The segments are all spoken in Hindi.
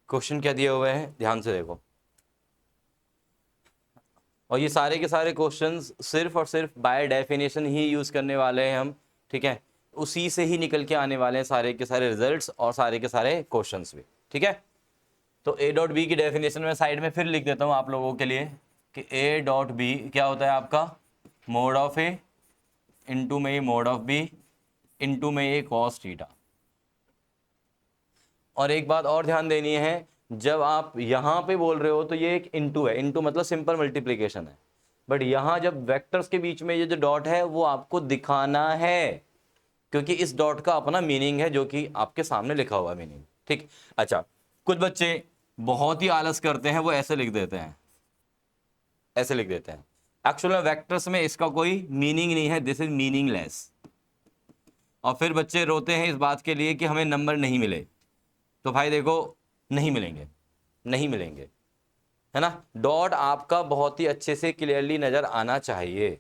क्वेश्चन क्या दिए हुए हैं ध्यान से देखो, और ये सारे के सारे क्वेश्चंस सिर्फ और सिर्फ बाय डेफिनेशन ही यूज करने वाले हैं हम, ठीक है, उसी से ही निकल के आने वाले हैं सारे के सारे रिजल्ट्स और सारे के सारे क्वेश्चंस भी, ठीक है। तो ए डॉट बी की डेफिनेशन में साइड में फिर लिख देता हूँ आप लोगों के लिए कि ए डॉट बी क्या होता है आपका, मोड ऑफ ए इंटू में मोड ऑफ बी इंटू में ये कॉस थीटा। और एक बात और ध्यान देनी है, जब आप यहाँ पे बोल रहे हो तो ये एक इंटू है, इंटू मतलब सिंपल मल्टीप्लीकेशन है, बट यहाँ जब वेक्टर्स के बीच में ये जो डॉट है वो आपको दिखाना है, क्योंकि इस डॉट का अपना मीनिंग है जो कि आपके सामने लिखा हुआ मीनिंग, ठीक। अच्छा, कुछ बच्चे बहुत ही आलस करते हैं, वो ऐसे लिख देते हैं, ऐसे लिख देते हैं। एक्चुअल में वेक्टर्स में इसका कोई मीनिंग नहीं है, दिस इज मीनिंगलेस। और फिर बच्चे रोते हैं इस बात के लिए कि हमें नंबर नहीं मिले। तो भाई देखो, नहीं मिलेंगे, नहीं मिलेंगे, है ना। डॉट आपका बहुत ही अच्छे से क्लियरली नजर आना चाहिए,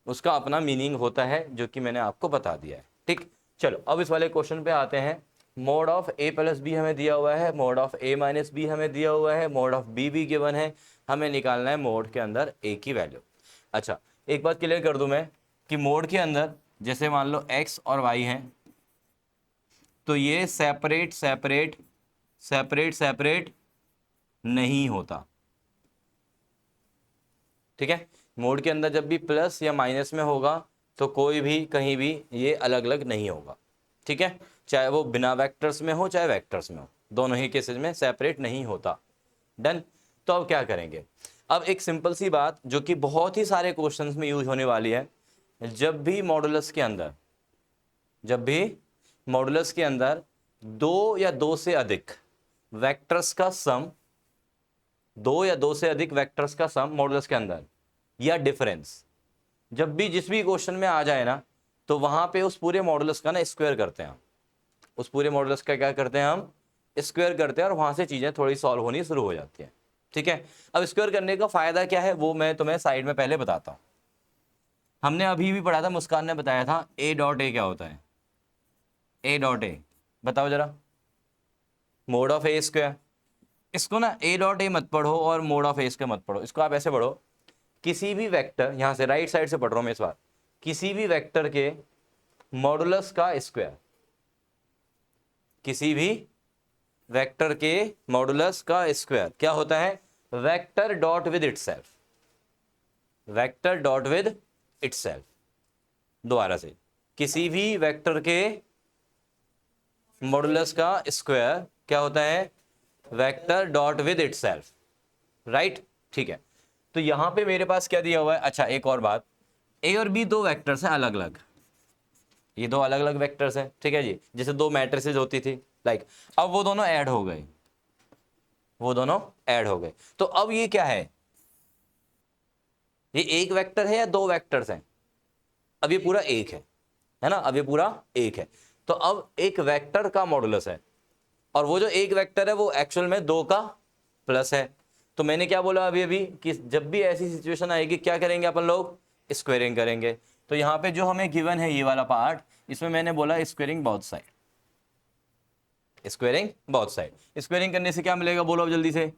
उसका अपना मीनिंग होता है जो कि मैंने आपको बता दिया है, ठीक। चलो अब इस वाले क्वेश्चन पे आते हैं। Mod of A plus B हमें दिया हुआ है, mod of A minus B हमें दिया हुआ है, मोड ऑफ बी भी गिवन है, हमें निकालना है मोड के अंदर ए की वैल्यू। अच्छा, एक बात क्लियर कर दूं मैं कि मोड के अंदर जैसे मान लो एक्स और वाई हैं, तो ये सेपरेट सेपरेट सेपरेट सेपरेट नहीं होता, ठीक है। मोड के अंदर जब भी प्लस या माइनस में होगा तो कोई भी कहीं भी ये अलग अलग नहीं होगा, ठीक है, चाहे वो बिना वेक्टर्स में हो चाहे वेक्टर्स में हो, दोनों ही केसेस में सेपरेट नहीं होता। डन। तो अब क्या करेंगे, अब एक सिंपल सी बात जो कि बहुत ही सारे क्वेश्चंस में यूज होने वाली है, जब भी मॉडुलस के अंदर, जब भी मॉडुलस के अंदर दो या दो से अधिक वेक्टर्स का सम, दो या दो से अधिक वेक्टर्स का सम मॉडुलस के अंदर या डिफरेंस, जब भी जिस भी क्वेश्चन में आ जाए ना, तो वहां पे उस पूरे मॉडुलस का ना स्क्वायर करते हैं, उस पूरे मॉडुलस का क्या करते हैं हम, स्क्वायर करते हैं, और वहां से चीजें थोड़ी सॉल्व होनी शुरू हो जाती हैं, ठीक है। अब स्क्वायर करने का फायदा क्या है वो मैं तुम्हें साइड में पहले बताता हूं। हमने अभी भी पढ़ा था, मुस्कान ने बताया था ए डॉट ए क्या होता है, ए डॉट ए बताओ जरा, मोड ऑफ ए स्क्वायर। इसको ना ए डॉट ए मत पढ़ो और मोड ऑफ ए स्क्वायर मत पढ़ो, इसको आप ऐसे पढ़ो, किसी भी वेक्टर, यहां से राइट साइड से पढ़ रहा हूं मैं इस बार, किसी भी वेक्टर के मॉडुलस का स्क्वायर, किसी भी वेक्टर के मॉडुलस का स्क्वायर क्या होता है, vector dot with itself, vector dot with itself. दोबारा से, किसी भी वेक्टर के मॉडुलस का स्क्वायर क्या होता है, vector dot with itself, right, ठीक है। तो यहां पे मेरे पास क्या दिया हुआ है, अच्छा एक और बात, ए और बी दो वेक्टर्स हैं अलग अलग, ये दो अलग अलग वेक्टर्स हैं, ठीक है जी, जैसे दो मैट्रिसेस होती थी लाइक, अब वो दोनों ऐड हो गए, वो दोनों ऐड हो गए, तो अब ये क्या है, ये एक वेक्टर है या दो वेक्टर्स हैं, अब ये पूरा एक है ना, अब ये पूरा एक है। तो अब एक वेक्टर का मॉडुलस है, और वो जो एक वेक्टर है वो एक्चुअल में दो का प्लस है। तो मैंने क्या बोला अभी अभी कि जब भी ऐसी सिचुएशन आएगी क्या करेंगे अपन लोग, स्क्वेयरिंग करेंगे। तो यहाँ पे जो हमें गिवन है ये वाला पार्ट, इसमें मैंने बोला squaring both side, squaring both side. Squaring करने से क्या मिलेगा बोलो अब जल्दी से,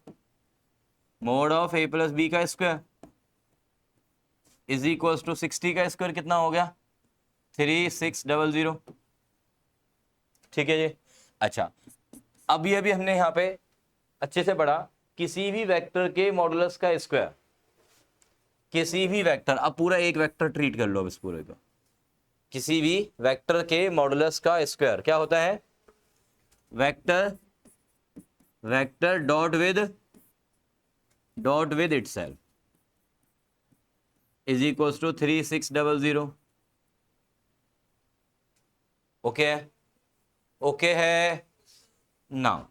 mod of A plus B का स्क्वायर इज इक्वल टू 60 का स्क्वायर कितना हो गया, 3600, ठीक है जी। अच्छा, अभी अभी हमने यहाँ पे अच्छे से पढ़ा, किसी भी वेक्टर के मॉडुलस का स्क्वायर, किसी भी वेक्टर, अब पूरा एक वेक्टर ट्रीट कर लो अब इस पूरे को, किसी भी वेक्टर के मॉडुलस का स्क्वायर क्या होता है, vector, vector dot with itself is equal to 3600। Okay है, ओके है ना।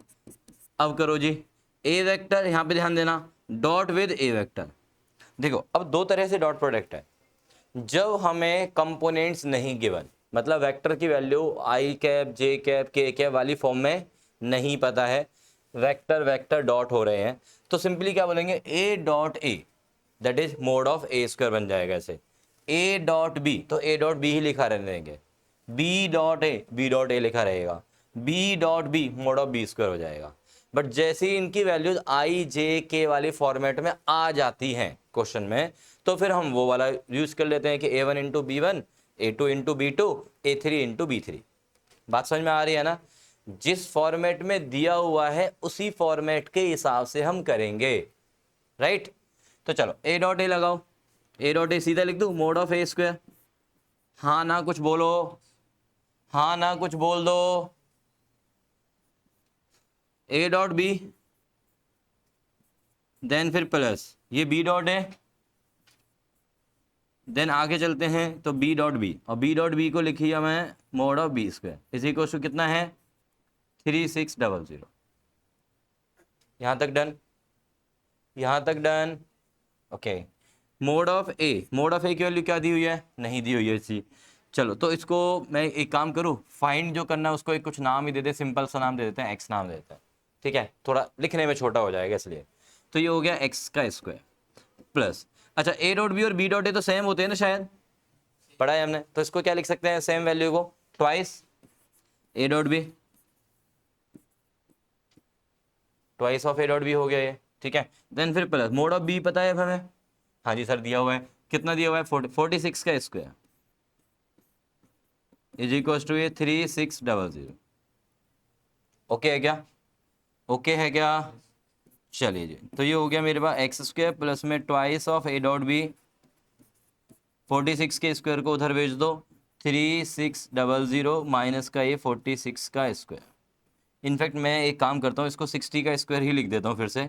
अब करो जी, ए वेक्टर, यहां पे ध्यान देना, डॉट विद ए वेक्टर। देखो अब दो तरह से डॉट प्रोडक्ट है, जब हमें कंपोनेंट्स नहीं गिवन, मतलब वेक्टर की वैल्यू आई कैप जे कैप के कैप वाली फॉर्म में नहीं पता है, वेक्टर वेक्टर डॉट हो रहे हैं, तो सिंपली क्या बोलेंगे, ए dot A, that is mode of A square बन जाएगा ऐसे, ए डॉट बी तो ए डॉट बी ही लिखा रहने देंगे, बी डॉट ए लिखा रहेगा, B dot B mod of B square हो जाएगा, बट जैसे ही इनकी वैल्यूज आई जे के वाली फॉर्मेट में आ जाती हैं क्वेश्चन में, तो फिर हम वो वाला यूज कर लेते हैं कि a1 into B one, a2 into B two, a3 into B three. बात समझ में आ रही है ना? जिस फॉर्मेट में दिया हुआ है उसी फॉर्मेट के हिसाब से हम करेंगे, राइट? तो चलो ए डॉट ए लगाओ, ए डॉट ए सीधा लिख दूं, मोड ऑफ ए स्क्वायर। हाँ ना कुछ बोलो, हाँ ना कुछ बोल दो। ए डॉट बी, देन फिर प्लस ये बी डॉट है, देन आगे चलते हैं तो बी डॉट बी, और बी डॉट बी को लिखिए मैं mod of B square is equal to कितना है 3600। यहां तक डन, यहां तक done. Okay, mod of A, mod of A की वैल्यू क्या दी हुई है? नहीं दी हुई है इसी। चलो तो इसको मैं एक काम करूं, फाइंड जो करना है उसको एक कुछ नाम ही दे दे, सिंपल सा नाम दे देते हैं, एक्स नाम दे देते हैं, ठीक है? थोड़ा लिखने में छोटा हो जाएगा इसलिए। तो ये हो गया एक्स का स्क्वायर प्लस, अच्छा ए डॉट बी और बी डॉट ए तो सेम होते हैं ना, शायद पढ़ा है हमने, तो इसको क्या लिख सकते हैं सेम वैल्यू को? Twice A dot B, twice of A dot B हो गया ये, ठीक है? देन फिर प्लस मोड ऑफ बी पता है हमें? हाँ जी सर दिया हुआ है, कितना दिया हुआ है? 46 का स्क्वायर इज इक्वल टू ये 3600। ओके है क्या? ओके है क्या? चलिए जी, तो ये हो गया मेरे पास एक्स स्क्वायर प्लस में twice of A dot B, 46 के स्क्वायर को उधर भेज दो, 3600 माइनस का ये 46 का स्क्वायर। इनफैक्ट मैं एक काम करता हूँ, इसको 60 का स्क्वायर ही लिख देता हूँ फिर से,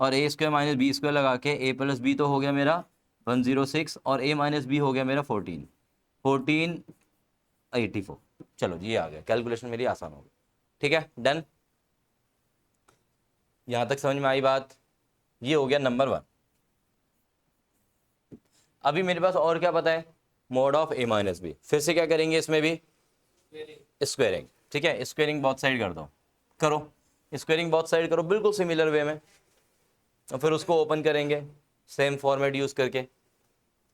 और ए स्क्वायर माइनस बी स्क्वायर लगा के ए प्लस बी तो हो गया मेरा 106, और ए माइनस बी हो गया मेरा 1484। चलो जी ये आ गया, कैलकुलेशन मेरी आसान हो गई, ठीक है? डन, यहाँ तक समझ में आई बात? ये हो गया नंबर 1। अभी मेरे पास और क्या पता है? Mod of A minus B, फिर से क्या करेंगे इसमें भी? स्क्वेयरिंग, ठीक है? स्क्वेयरिंग बहुत साइड कर दो, करो स्क्वेयरिंग बहुत साइड करो बिल्कुल सिमिलर वे में, और फिर उसको ओपन करेंगे सेम फॉर्मेट यूज करके,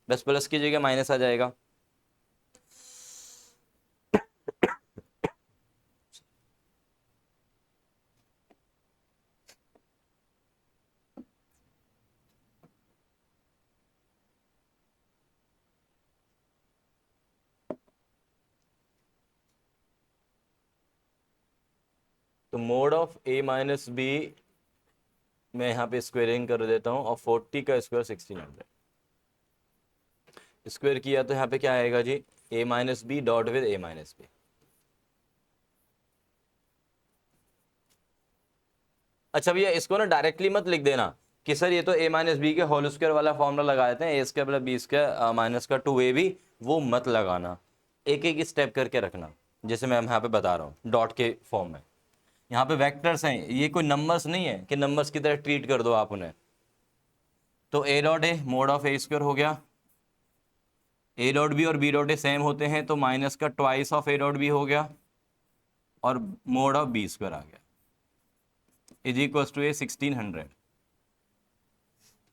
बस प्लस की जगह माइनस आ जाएगा। तो mod of A minus B मैं यहाँ पे स्क्वेयरिंग कर देता हूँ, और 40 का स्क्वायर 1600 स्क्वायर किया तो यहाँ पे क्या आएगा जी? A minus B dot with A minus B. अच्छा भैया इसको ना डायरेक्टली मत लिख देना कि सर ये तो ए माइनस बी के होल स्क्वायर वाला फॉर्मूला लगा देते हैं, A square plus B square minus का 2ab, वो मत लगाना, एक एक स्टेप करके रखना, जैसे मैं यहाँ पे बता रहा हूँ डॉट के फॉर्म में। यहाँ पे वेक्टर्स हैं, ये कोई नंबर्स नहीं है कि नंबर्स की तरह ट्रीट कर दो आप उन्हें। तो A dot A mod of A square हो गया, ए डॉट बी और बी डॉट ए सेम होते हैं तो माइनस का twice of A dot B हो गया, और मोड ऑफ बी स्क्वायर आ गया is equal to A 1600।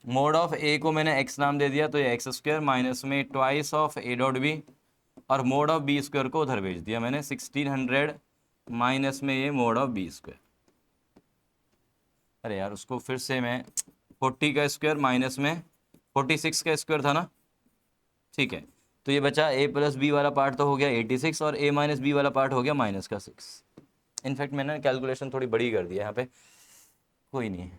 Mod of A को मैंने एक्स नाम दे दिया तो ये एक्स स्क्वायर माइनस में twice of A dot B, और मोड ऑफ बी स्क्वायर को उधर भेज दिया मैंने 1600 माइनस में ये मोड ऑफ बी स्क्वायर। अरे यार उसको फिर से मैं 40 का स्क्वायर माइनस में 46 का स्क्वायर था ना, ठीक है? तो ये बचा ए प्लस बी वाला पार्ट तो हो गया 86, और ए माइनस बी वाला पार्ट हो गया माइनस का 6। इनफैक्ट मैंने कैलकुलेशन थोड़ी बड़ी कर दी है यहाँ पे, कोई नहीं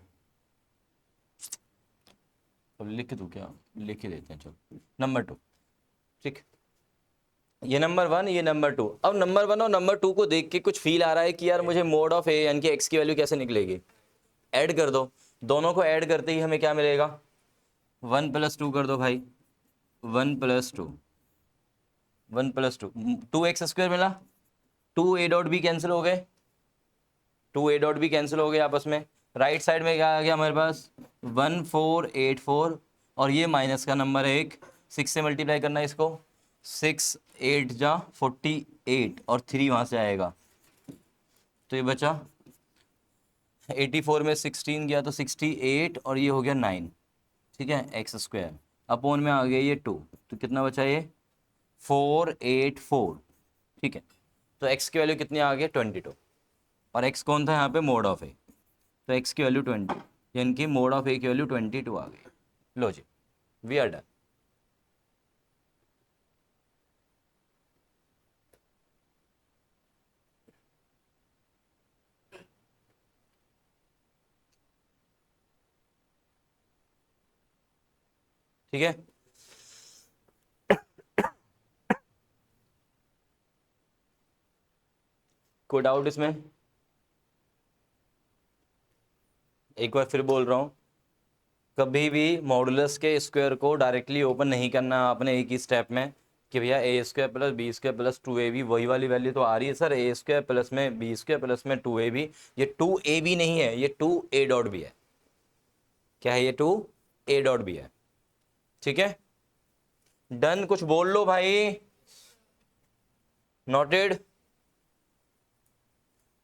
अब लिख दूँ क्या? लिख ही देते हैं, चलो नंबर 2, ठीक? ये नंबर 1, ये नंबर 2। अब नंबर 1 और नंबर 2 को देख के कुछ फील आ रहा है कि यार मुझे मोड ऑफ ए यानी कि एक्स की वैल्यू कैसे निकलेगी? ऐड कर दो, दोनों को ऐड करते ही हमें क्या मिलेगा? 1 + 2 कर दो भाई, 1 + 2, 1 + 2, 2x स्क्वायर मिला, 2 ए डॉट बी कैंसिल हो गए, 2 ए डॉट बी कैंसिल हो गए आपस में। राइट साइड में क्या आ गया हमारे पास? 1484, और ये माइनस का नंबर है एक, 6 से मल्टीप्लाई करना है इसको, 6 8 जा 48, और 3 वहाँ से आएगा, तो ये बचा 84 में 16 गया तो 68, और ये हो गया 9, ठीक है? एक्स स्क्वायर अपोन में आ गया ये 2, तो कितना बचा ये? 484, ठीक है? तो एक्स की वैल्यू कितनी आ गई? 22, और एक्स कौन था यहाँ पे? मोड ऑफ ए, तो x की वैल्यू 20, यानी कि मोड ऑफ a की वैल्यू 22 आ गई। लो जी, वी आर डन। ठीक है, कोई डाउट इसमें? एक बार फिर बोल रहा हूं, कभी भी मॉडुलस के स्क्वायर को डायरेक्टली ओपन नहीं करना आपने एक ही स्टेप में कि भैया A square plus B square plus 2ab, वही वाली वैल्यू तो आ रही है सर, ए स्क्वायर प्लस में बी स्क्वायर प्लस में 2ab। ये 2ab नहीं है, ये 2a डॉट भी है। क्या है ये? 2a डॉट भी है। ठीक है, डन। कुछ बोल लो भाई। नोटेड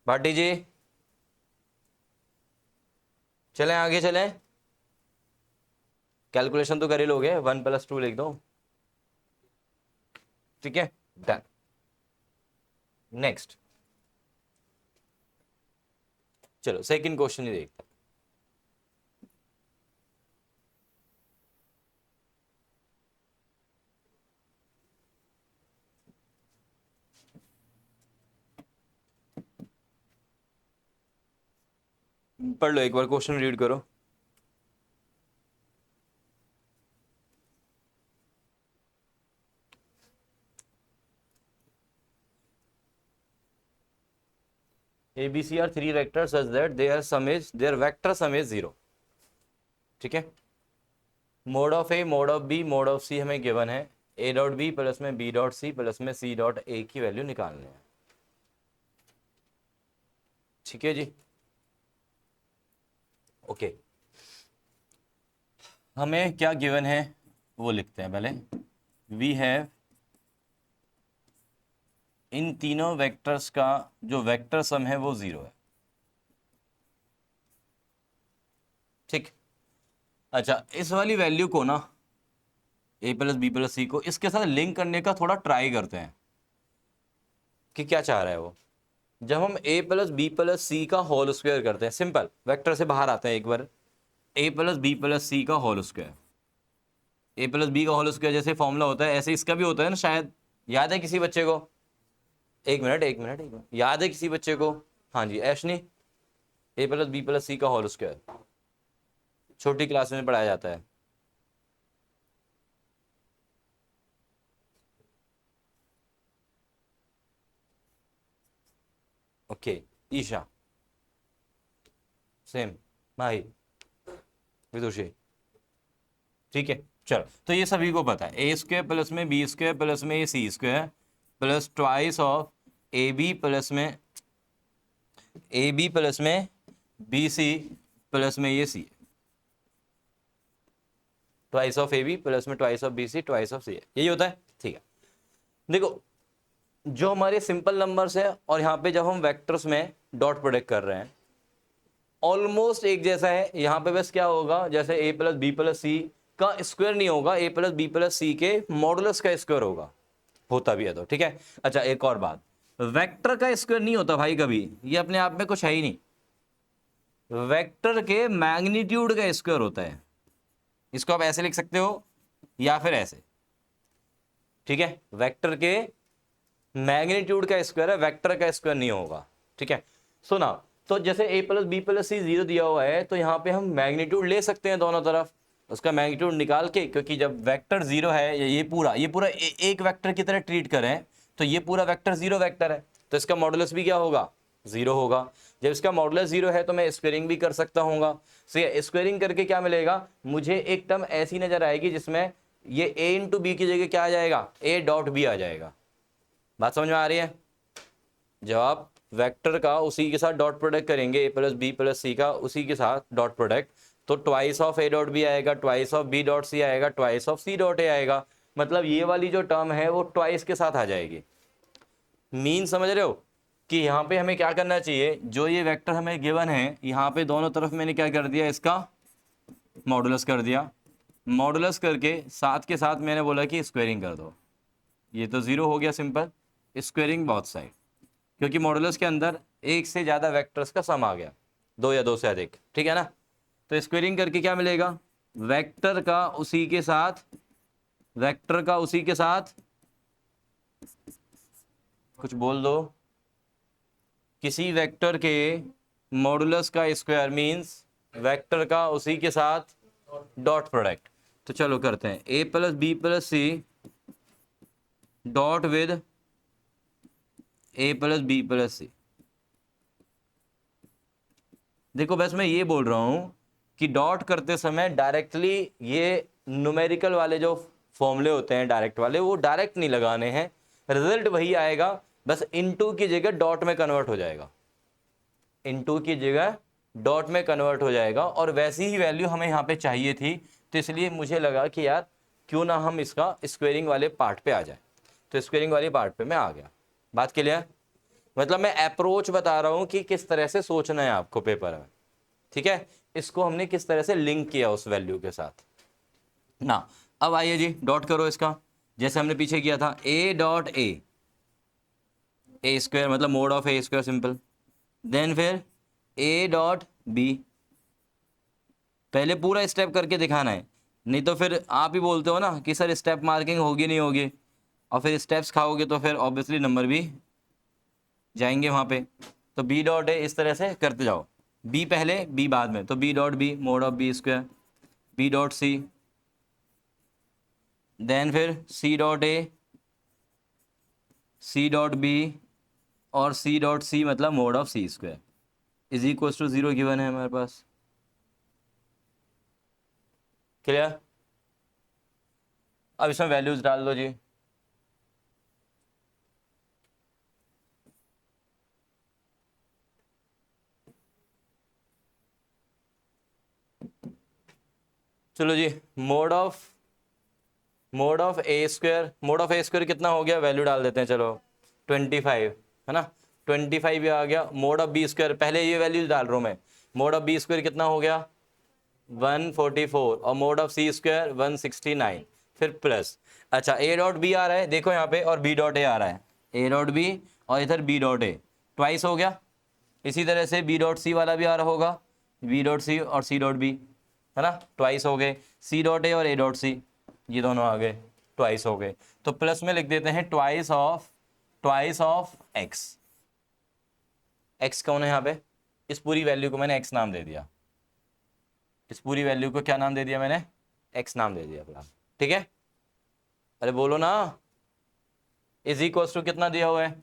भाटी जी, चलें आगे चलें। कैलकुलेशन तो कर ही लोगे, 1 + 2 लिख दो। ठीक है, डन। नेक्स्ट, चलो सेकंड क्वेश्चन ही देखते हैं। पढ़ लो एक बार, क्वेश्चन रीड करो। ABC are three vectors such that their vector sum is 0। ठीक है, mod of A, mod of B, mod of C हमें गिवन है। ए डॉट बी प्लस में बी डॉट सी प्लस में सी डॉट ए की वैल्यू निकालनी है। ठीक है जी, ओके। हमें क्या गिवन है वो लिखते हैं पहले। वी हैव इन तीनों वेक्टर्स का जो वेक्टर सम है वो 0 है। ठीक, अच्छा इस वाली वैल्यू को ना a प्लस बी प्लस सी को इसके साथ लिंक करने का थोड़ा ट्राई करते हैं कि क्या चाह रहा है वो। जब हम a plus B plus C का होल स्क्वायर करते हैं, सिंपल वेक्टर से बाहर आते हैं एक बार, a plus B plus C का whole square, a plus B का होल स्क्वायर जैसे फॉर्मूला होता है ऐसे इसका भी होता है ना शायद, याद है किसी बच्चे को? एक मिनट एक मिनट एक मिनट, याद है किसी बच्चे को? हाँ जी Aishani, a plus B plus C का होल स्क्वायर छोटी क्लास में पढ़ाया जाता है। Okay, Isha, same, Mahi, Vidushi. ठीक है, चलो तो ये सभी को पता है, ए स्क्वायर प्लस में बी स्क्वायर प्लस में ये C square plus twice of A B plus में बी सी प्लस में ये C, twice of A B plus में twice of B C twice of सी है, यही होता है। ठीक है, देखो जो हमारे सिंपल नंबर्स है और यहाँ पे जब हम वेक्टर्स में डॉट प्रोडक्ट कर रहे हैं ऑलमोस्ट एक जैसा है। यहाँ पे बस क्या होगा, जैसे a plus B plus C का स्क्वायर नहीं होगा, a प्लस बी प्लस सी के मॉडुलस का स्क्वायर होगा, होता भी है तो। ठीक है, अच्छा एक और बात, वेक्टर का स्क्वायर नहीं होता भाई कभी, ये अपने आप में कुछ है ही नहीं। वेक्टर के मैग्नीट्यूड का स्क्वायर होता है, इसको आप ऐसे लिख सकते हो या फिर ऐसे। ठीक है, वेक्टर के मैग्नीट्यूड का स्क्वायर है, वेक्टर का स्क्वायर नहीं होगा। ठीक है, सुना, तो जैसे a प्लस बी प्लस सी 0 दिया हुआ है तो यहाँ पे हम मैग्नीट्यूड ले सकते हैं दोनों तरफ, उसका मैग्नीट्यूड निकाल के, क्योंकि जब वेक्टर 0 है, ये पूरा एक वेक्टर की तरह ट्रीट करें तो ये पूरा वेक्टर 0 वेक्टर है, तो इसका मॉडुलस भी क्या होगा? 0 होगा। जब इसका मॉडुलस 0 है तो मैं स्क्वायरिंग भी कर सकता हूँ। सो स्क्वायरिंग करके क्या मिलेगा मुझे, एक टर्म ऐसी नजर आएगी जिसमें ये a इंटू बी की जगह क्या आ जाएगा, a डॉट बी आ जाएगा। बात समझ में आ रही है? जब आप वेक्टर का उसी के साथ डॉट प्रोडक्ट करेंगे, a plus B plus C का उसी के साथ डॉट प्रोडक्ट, तो twice of a dot B आएगा, twice of b dot C आएगा, twice of c dot a आएगा। मतलब ये वाली जो टर्म है वो ट्वाइस के साथ आ जाएगी। मीन समझ रहे हो कि यहाँ पे हमें क्या करना चाहिए, जो ये वेक्टर हमें गिवन है यहाँ पे दोनों तरफ मैंने क्या कर दिया, इसका मॉडुलस कर दिया, मॉडुलस करके साथ के साथ मैंने बोला कि स्क्वायरिंग कर दो। ये तो 0 हो गया सिंपल, स्क्वायरिंग बोथ साइड, क्योंकि मॉडुलस के अंदर एक से ज़्यादा वेक्टर्स का सम आ गया। 2 या 2 से अधिक, ठीक है ना। तो स्क्वेयरिंग करके क्या मिलेगा, वेक्टर का उसी के साथ, वेक्टर का उसी के साथ, कुछ बोल दो, किसी वेक्टर के मॉडुलस का स्क्वायर मीन्स वेक्टर का उसी के साथ डॉट प्रोडक्ट। तो चलो करते हैं, a plus B plus C dot with a plus B plus C. देखो बस मैं ये बोल रहा हूं कि डॉट करते समय डायरेक्टली ये न्यूमेरिकल वाले जो फॉर्मूले होते हैं डायरेक्ट वाले, वो डायरेक्ट नहीं लगाने हैं, रिजल्ट वही आएगा, बस इनटू की जगह डॉट में कन्वर्ट हो जाएगा, इनटू की जगह डॉट में कन्वर्ट हो जाएगा। और वैसी ही वैल्यू हमें यहाँ पे चाहिए थी, तो इसलिए मुझे लगा कि यार क्यों ना हम इसका स्क्वेयरिंग वाले पार्ट पे आ जाए, तो स्क्वेयरिंग वाले पार्ट पे मैं आ गया। बात क्लियर, मतलब मैं अप्रोच बता रहा हूँ कि किस तरह से सोचना है आपको पेपर में, ठीक है। इसको हमने किस तरह से लिंक किया उस वैल्यू के साथ ना। अब आइए जी डॉट करो इसका, जैसे हमने पीछे किया था, a डॉट ए स्क्वायर मतलब mod of A square simple, then फिर a डॉट बी। पहले पूरा स्टेप करके दिखाना है, नहीं तो फिर आप ही बोलते हो ना कि सर स्टेप मार्किंग होगी नहीं होगी, और फिर स्टेप्स खाओगे तो फिर ऑब्वियसली नंबर भी जाएंगे वहाँ पे। तो b डॉट ए इस तरह से करते जाओ, b पहले b बाद में, तो b dot B mod of B square, b dot C, then फिर c dot A, c dot B, और c डॉट सी मतलब mod of C square is equal to 0 given है हमारे पास। क्लियर, अब इसमें वैल्यूज डाल दो जी। चलो जी, मोड ऑफ ए स्क्वायर कितना हो गया, वैल्यू डाल देते हैं, चलो 25 है ना, 25 ये आ गया। मोड ऑफ बी स्क्वायर, पहले ये वैल्यू डाल रहा हूँ मैं, मोड ऑफ बी स्क्वायर कितना हो गया 144, और मोड ऑफ सी स्क्वायर 169, फिर प्लस, अच्छा ए डॉट बी आ रहा है देखो यहाँ पे, और बी डॉट ए आ रहा है, ए डॉट बी और इधर बी डॉट ए, ट्वाइस हो गया। इसी तरह से बी डॉट सी वाला भी आ रहा होगा, बी डॉट सी और सी डॉट बी, है ना, ट्वाइस हो गए। सी डॉट ए और ए डॉट सी, ये दोनों आ गए, ट्वाइस हो गए। तो प्लस में लिख देते हैं ट्वाइस ऑफ एक्स। एक्स कौन है यहाँ पे, इस पूरी वैल्यू को मैंने एक्स नाम दे दिया, इस पूरी वैल्यू को क्या नाम दे दिया मैंने, एक्स नाम दे दिया फिलहाल, ठीक है। अरे बोलो ना, इज इक्वल टू कितना दिया हुआ है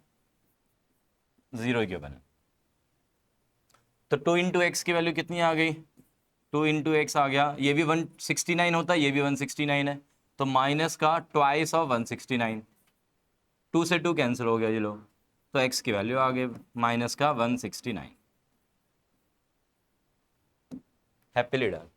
0 के बने, तो 2 इंटू एक्स की वैल्यू कितनी आ गई, 2 इंटू एक्स आ गया, ये भी 169 होता है, ये भी 169 है, तो माइनस का ट्वाइस ऑफ 169, 2 से 2 कैंसिल हो गया ये लोग, तो एक्स की वैल्यू आ गई माइनस का 169। हैप्पीली डन,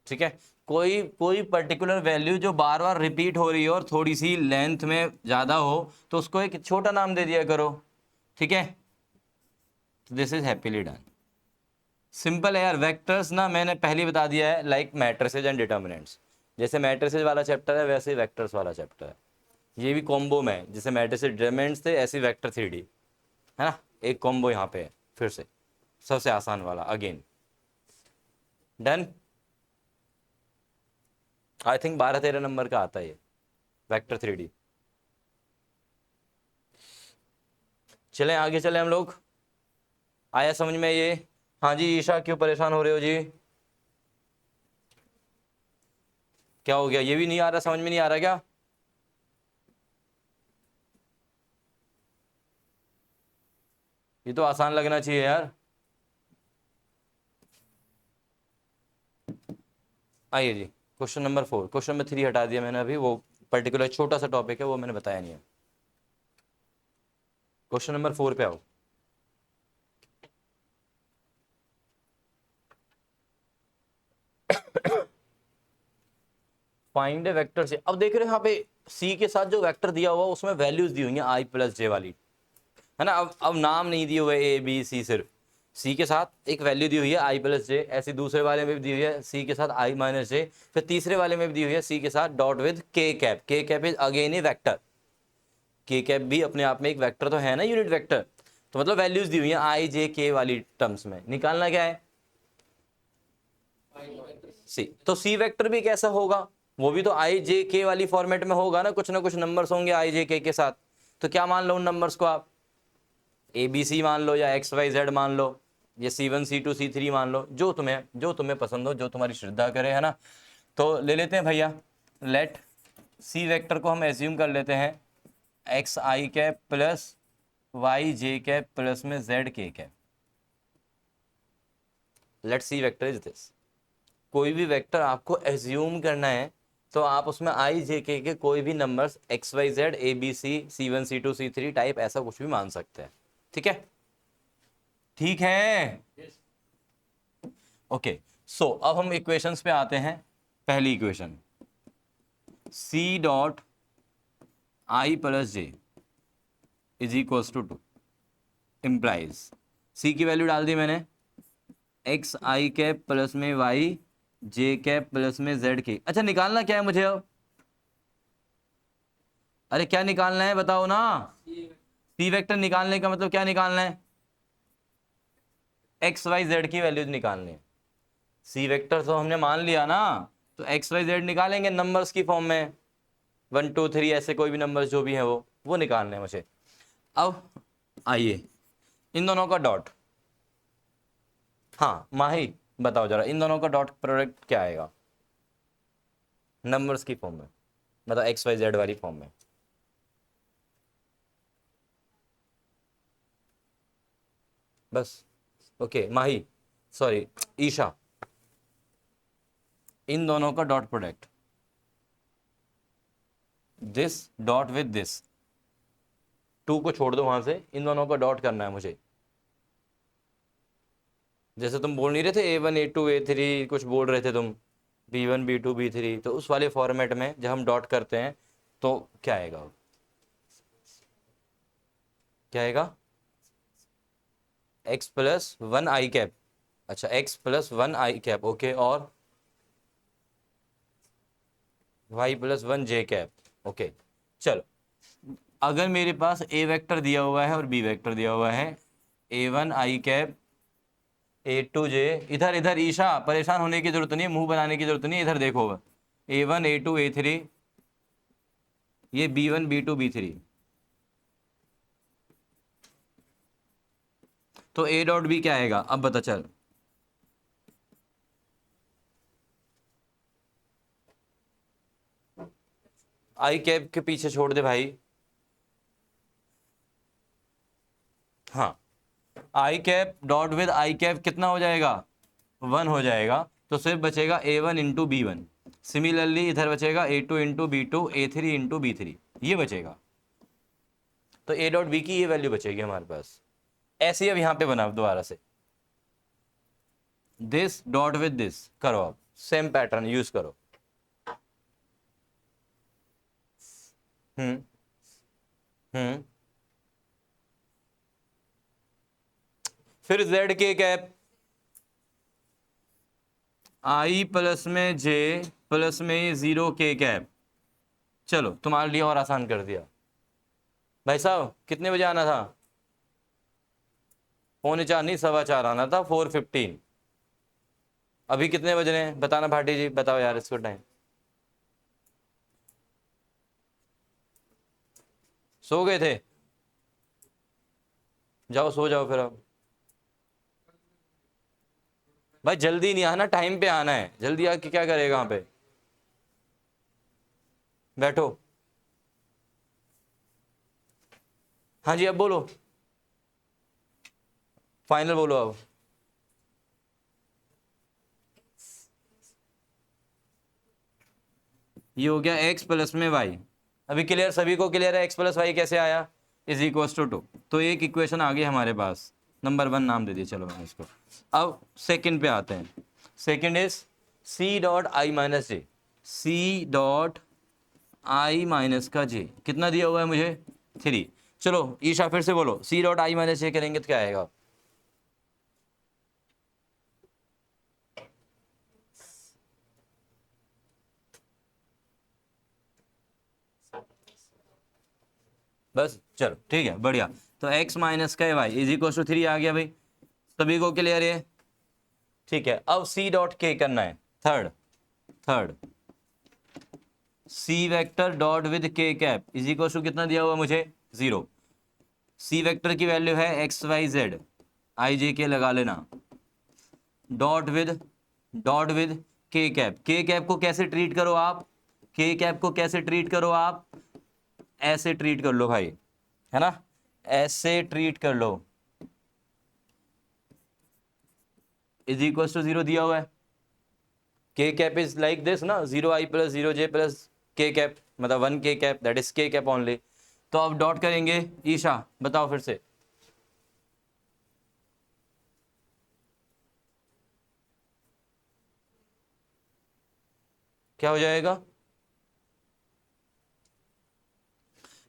ठीक है। कोई पर्टिकुलर वैल्यू जो बार बार रिपीट हो रही हो और थोड़ी सी लेंथ में ज़्यादा हो, तो उसको एक छोटा नाम दे दिया करो, ठीक है। This is happily done, simple है यार। वेक्टर्स ना मैंने पहले बता दिया है, लाइक मैट्रिसेज एंड डिटर्मिनेंट्स, जैसे मैट्रिसेज वाला चैप्टर है वैसे वेक्टर्स वाला चैप्टर है, ये भी कॉम्बो में, जैसे मैट्रिसेज डिटर्मिनेंट्स थे ऐसे वेक्टर 3D है ना, एक कॉम्बो यहाँ पे है, फिर से सबसे आसान वाला again. Done, I think 12-13 number का आता है ये वेक्टर 3D। चलें आगे चलें हम लोग, आया समझ में ये। हाँ जी ईशा, क्यों परेशान हो रहे हो जी, क्या हो गया, ये भी नहीं आ रहा, समझ में नहीं आ रहा क्या, ये तो आसान लगना चाहिए यार। आइए जी, क्वेश्चन नंबर 4, क्वेश्चन नंबर 3 हटा दिया मैंने अभी, वो पर्टिकुलर छोटा सा टॉपिक है वो मैंने बताया नहीं है। क्वेश्चन नंबर 4 पे आओ। फाइंड ए वेक्टर से, अब देख रहे हैं यहाँ पे सी के साथ जो वेक्टर दिया हुआ उसमें वैल्यूज दी हुई हैं आई प्लस जे वाली, है ना। अब नाम नहीं दिए हुए ए बी सी, सिर्फ सी के साथ एक वैल्यू दी हुई है आई प्लस जे, ऐसी दूसरे वाले में भी दी हुई है सी के साथ आई माइनस जे, फिर तीसरे वाले में भी दी हुई है सी के साथ डॉट विद के कैप। के cap is again A vector, के कैप भी अपने आप में एक वेक्टर तो है ना, यूनिट वेक्टर। तो मतलब वैल्यूज दी हुई है आई जे के वाली टर्म्स में, निकालना क्या है सी। तो सी वेक्टर भी कैसा होगा, वो भी तो आई जे के वाली फॉर्मेट में होगा ना कुछ नंबर्स होंगे आई जे के साथ। तो क्या मान लो उन नंबर्स को आप, ए बी सी मान लो या एक्स वाई जेड मान लो या C1 C2 C3 मान लो, जो तुम्हें पसंद हो, जो तुम्हारी श्रद्धा करे, है ना। तो ले लेते हैं भैया, लेट सी वेक्टर को हम एज्यूम कर लेते हैं x I cap plus Y J cap plus में जेड के cap. Let C vector is this. कोई भी वेक्टर आपको एज्यूम करना है तो आप उसमें आई जे के कोई भी numbers X Y Z A B C C1 C2 C3 type ऐसा कुछ भी मान सकते हैं। ठीक है, ठीक है, ओके। सो अब हम इक्वेशंस पे आते हैं। पहली equation C dot I plus J is equals to 2 implies C की वैल्यू डाल दी मैंने एक्स आई कैप प्लस में वाई जे कैप प्लस में जेड के। अच्छा निकालना क्या है मुझे अब, अरे क्या निकालना है बताओ ना। सी वेक्टर निकालने का मतलब क्या निकालना है, एक्स वाई जेड की वैल्यूज निकालनी है। सी वेक्टर तो हमने मान लिया ना, तो एक्स वाई जेड निकालेंगे नंबर्स की फॉर्म में, 1 2 3 ऐसे कोई भी नंबर्स जो भी है वो निकालने हैं मुझे। अब आइए इन दोनों का डॉट, हाँ माही बताओ जरा इन दोनों का डॉट प्रोडक्ट क्या आएगा नंबर्स की फॉर्म में, मतलब एक्स वाई जेड वाली फॉर्म में। बस ओके माही, सॉरी ईशा, इन दोनों का dot product, this dot with this, 2 को छोड़ दो वहां से, इन दोनों का डॉट करना है मुझे। जैसे तुम बोल नहीं रहे थे A1 A2 A3 कुछ बोल रहे थे तुम, B1 B2 B3, तो उस वाले फॉर्मेट में जब हम डॉट करते हैं तो क्या आएगा, क्या आएगा x प्लस 1 आई कैप, अच्छा x प्लस 1 आई कैप, ओके, और y प्लस 1 जे कैप, ओके। चलो अगर मेरे पास a वेक्टर दिया हुआ है और b वेक्टर दिया हुआ है, A1 आई कैप A2 जे, इधर इधर ईशा परेशान होने की जरूरत नहीं है, मुंह बनाने की जरूरत नहीं है, इधर देखो A1 A2 A3, ये B1 B2 B3, तो A डॉट B क्या आएगा अब बता चल, आई कैप के पीछे छोड़ दे भाई, हाँ I cap dot with I cap कितना हो जाएगा 1 हो जाएगा, तो सिर्फ बचेगा A1 इंटू B1, सिमिलरली इधर बचेगा A2 into B2 A3 into B3, ये बचेगा। तो A डॉट B की ये वैल्यू बचेगी हमारे पास। ऐसे ही अब यहां पे बनाओ दोबारा से, दिस डॉट विद दिस करो, आप सेम पैटर्न यूज करो। हम्म हम्म फिर जेड के कैप आई प्लस में जे प्लस में 0 के कैप। चलो तुम्हारे लिए और आसान कर दिया भाई साहब, कितने बजे आना था, 3:45 नहीं 4:15 आना था, 4:15। अभी कितने बज रहे हैं बताना भाटी जी, बताओ यार इसको टाइम। सो गए थे, जाओ सो जाओ फिर अब। भाई जल्दी नहीं आना, टाइम पे आना है, जल्दी आके क्या करेगा वहां पे, बैठो। हाँ जी अब बोलो, फाइनल बोलो अब। ये हो गया x प्लस में y, अभी क्लियर, सभी को क्लियर है x प्लस वाई कैसे आया, इज इक्वल टू 2। तो एक इक्वेशन आ गई हमारे पास, नंबर 1 नाम दे दिए, चलो मैंने इसको। अब सेकंड पे आते हैं, second is c dot I minus J, C dot I minus का जे कितना दिया हुआ है मुझे 3। चलो ईशा फिर से बोलो, c डॉट आई माइनस जे करेंगे तो क्या आएगा, बस चलो ठीक है बढ़िया। तो x माइनस का वाई इज इक्वल टू 3 आ गया भाई, सभी को क्लियर है? ठीक है, अब c डॉट k करना है, third c vector dot with k cap is equal to कितना दिया हुआ मुझे 0। c वेक्टर की वैल्यू है X Y Z, I J के लगा लेना, डॉट विद के कैप को कैसे ट्रीट करो आप, के कैप को कैसे ट्रीट करो आप, ऐसे ट्रीट कर लो भाई, है ना, ऐसे ट्रीट कर लो, इज इक्वल टू 0 दिया हुआ है, के कैप इज लाइक दिस ना, 0i प्लस 0j प्लस के कैप, मतलब 1 के कैप, दैट इज के कैप ओनली। तो अब डॉट करेंगे, ईशा बताओ फिर से, क्या हो जाएगा,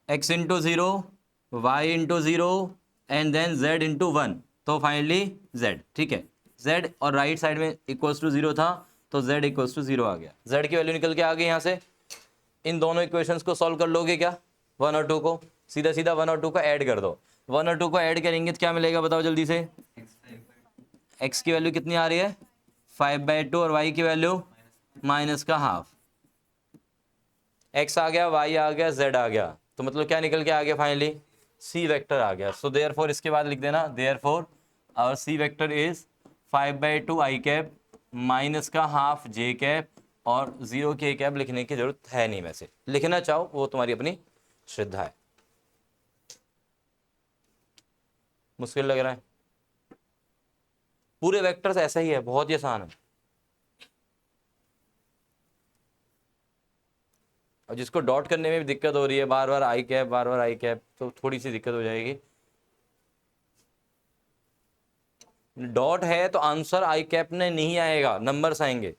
x इंटू 0, Y into 0 and then z into 1, तो फाइनली z, ठीक है, z और राइट साइड में इक्वल्स टू 0 था तो z इक्वल्स टू 0 आ गया, z की वैल्यू निकल के आ गई यहाँ से। इन दोनों इक्वेशंस को सॉल्व कर लोगे क्या, 1 और 2 को, सीधा सीधा 1 और 2 को ऐड कर दो, 1 और 2 को ऐड करेंगे तो क्या मिलेगा बताओ जल्दी से, x की वैल्यू कितनी आ रही है 5/2 और y की वैल्यू माइनस का हाफ, x आ गया, y आ गया, z आ गया, तो मतलब क्या निकल के आ गया फाइनली, c वेक्टर आ गया। सो देयरफॉर इसके बाद लिख देना, therefore our c vector is 5/2 i cap minus का हाफ j कैप और 0 k कैप लिखने की जरूरत है नहीं, वैसे लिखना चाहो वो तुम्हारी अपनी श्रद्धा है। मुश्किल लग रहा है, पूरे वेक्टर्स ऐसा ही है, बहुत ही आसान है। और जिसको डॉट करने में भी दिक्कत हो रही है, बार बार आई कैप, तो थोड़ी सी दिक्कत हो जाएगी। डॉट है तो आंसर आई कैप में नहीं आएगा, नंबर्स आएंगे,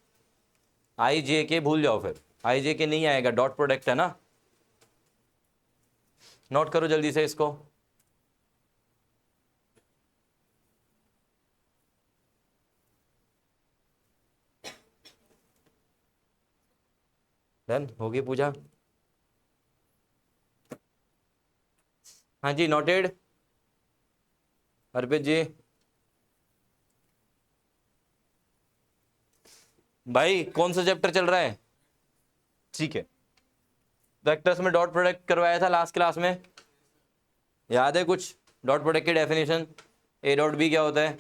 आई जे के भूल जाओ, फिर आई जे के नहीं आएगा, डॉट प्रोडक्ट है ना। नोट करो जल्दी से इसको, डन होगी पूजा, हाँ जी नोटेड, अर्पित जी भाई कौन सा चैप्टर चल रहा है, ठीक है, वेक्टर्स में डॉट प्रोडक्ट करवाया था लास्ट क्लास में, याद है कुछ डॉट प्रोडक्ट की डेफिनेशन, ए डॉट बी क्या होता है,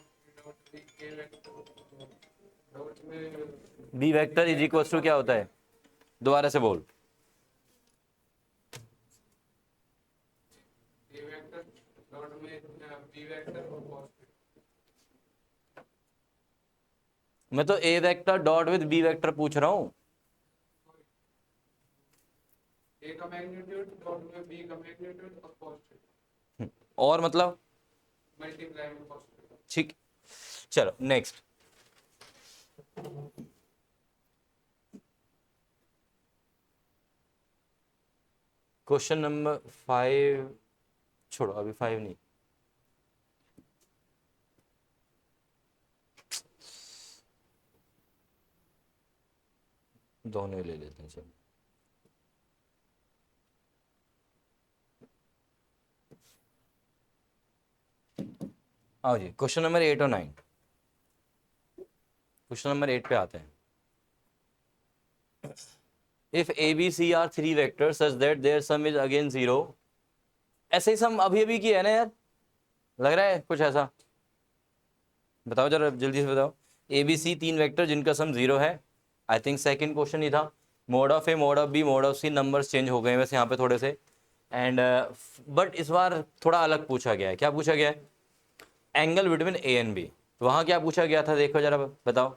B vector is equal to क्या होता है, दोबारा से बोल, मैं तो A vector dot with B vector पूछ रहा हूं, ए का मैग्नीट्यूड डॉट में बी का मैग्नीट्यूड और कॉस्ट, और मतलब मल्टीप्लाई में कॉस्ट, ठीक, चलो नेक्स्ट, क्वेश्चन नंबर 5 छोड़ो, अभी 5 नहीं, दोनों ले लेते हैं चलो, आओ जी क्वेश्चन नंबर 8 और 9, क्वेश्चन नंबर 8 पे आते हैं। If A B C are 3 vector such that their sum is again 0, ऐसे ही सम अभी अभी किया है ना यार, लग रहा है कुछ ऐसा, बताओ जरा जल्दी से बताओ, ए बी सी 3 वेक्टर जिनका सम 0 है, आई थिंक सेकंड क्वेश्चन ही था, mod of A mod of B mod of C, numbers change हो गए वैसे यहाँ पे थोड़े से, एंड बट इस बार थोड़ा अलग पूछा गया है, क्या पूछा गया है, angle between A and B, वहां क्या पूछा गया था देखो जरा बताओ,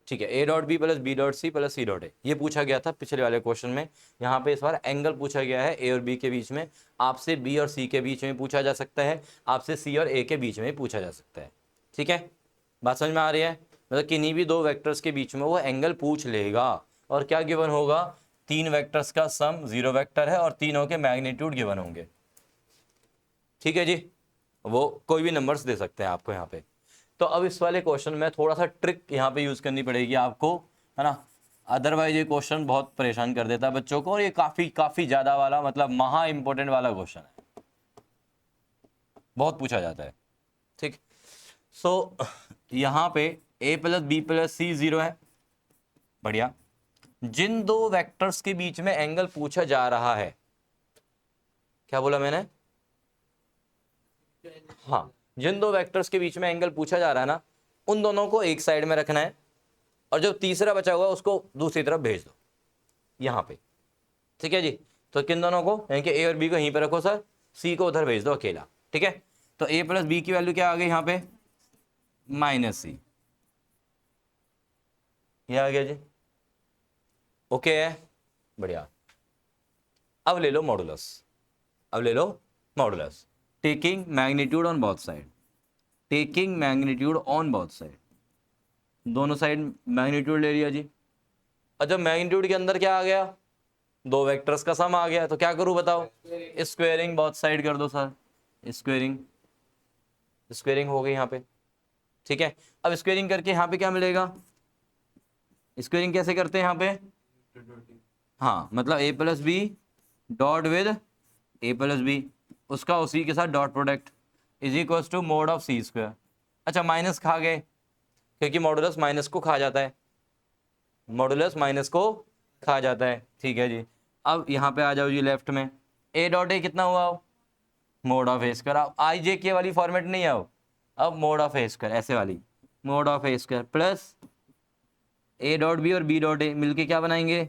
ठीक है, A dot B plus B dot C plus C dot A, ये पूछा गया था पिछले वाले क्वेश्चन में, यहाँ पे इस बार एंगल पूछा गया है ए और बी के बीच में, आपसे बी और सी के बीच में पूछा जा सकता है, आपसे सी और ए के बीच में पूछा जा सकता है, ठीक है, बात समझ में आ रही है, मतलब किन्हीं भी दो वेक्टर्स के बीच में वो एंगल पूछ लेगा, और क्या गिवन होगा, 3 वेक्टर्स का सम 0 वेक्टर है और तीनों के मैग्नीट्यूड गिवन होंगे, ठीक है जी, वो कोई भी नंबर्स दे सकते हैं आपको यहाँ पे। तो अब इस वाले क्वेश्चन में थोड़ा सा ट्रिक यहाँ पे यूज करनी पड़ेगी आपको, है ना, अदरवाइज ये क्वेश्चन बहुत परेशान कर देता है बच्चों को, और ये काफी काफी ज्यादा वाला मतलब महा इंपॉर्टेंट वाला क्वेश्चन है, बहुत पूछा जाता है। ठीक, सो यहाँ पे a प्लस बी प्लस सी 0 है, बढ़िया। जिन दो वेक्टर्स के बीच में एंगल पूछा जा रहा है, क्या बोला मैंने? हाँ, जिन दो वेक्टर्स के बीच में एंगल पूछा जा रहा है ना, उन दोनों को एक साइड में रखना है, और जो तीसरा बचा हुआ उसको दूसरी तरफ भेज दो यहाँ पे। ठीक है जी, तो किन दोनों को, यानी कि ए और बी को यहीं पे रखो सर, सी को उधर भेज दो अकेला। ठीक है, तो ए प्लस बी की वैल्यू क्या आ गई यहाँ पे? माइनस सी, ये आ गया जी। ओके है, बढ़िया। अब ले लो मॉडुलस, अब ले लो modulus, taking magnitude on both side, taking magnitude on both side, दोनों साइड मैग्नीट्यूड ले लिया जी। और जब मैग्नीट्यूड के अंदर क्या आ गया? दो वेक्टर्स का सम आ गया, तो क्या करूं बताओ? स्क्वेयरिंग बोथ साइड कर दो सर, स्क्वेयरिंग, स्क्वेयरिंग हो गई यहाँ पे। ठीक है, अब स्क्वेयरिंग करके यहाँ पे क्या मिलेगा? स्क्वेयरिंग कैसे करते हैं यहाँ पे? हाँ, मतलब A plus B dot with A plus B, उसका उसी के साथ dot product is equal to mod of C square. अच्छा, माइनस खा गए, क्योंकि मॉडुलस माइनस को खा जाता है, मॉडुलस माइनस को खा जाता है। ठीक है जी, अब यहाँ पे आ जाओ जी लेफ्ट में, ए डॉट ए कितना हुआ? Mode of A square. अब आई जे के वाली फॉर्मेट नहीं आओ, अब मोड ऑफ ए स्क्वायर, ऐसे वाली, mod of A square plus A dot B और बी डॉट ए मिलके क्या बनाएंगे?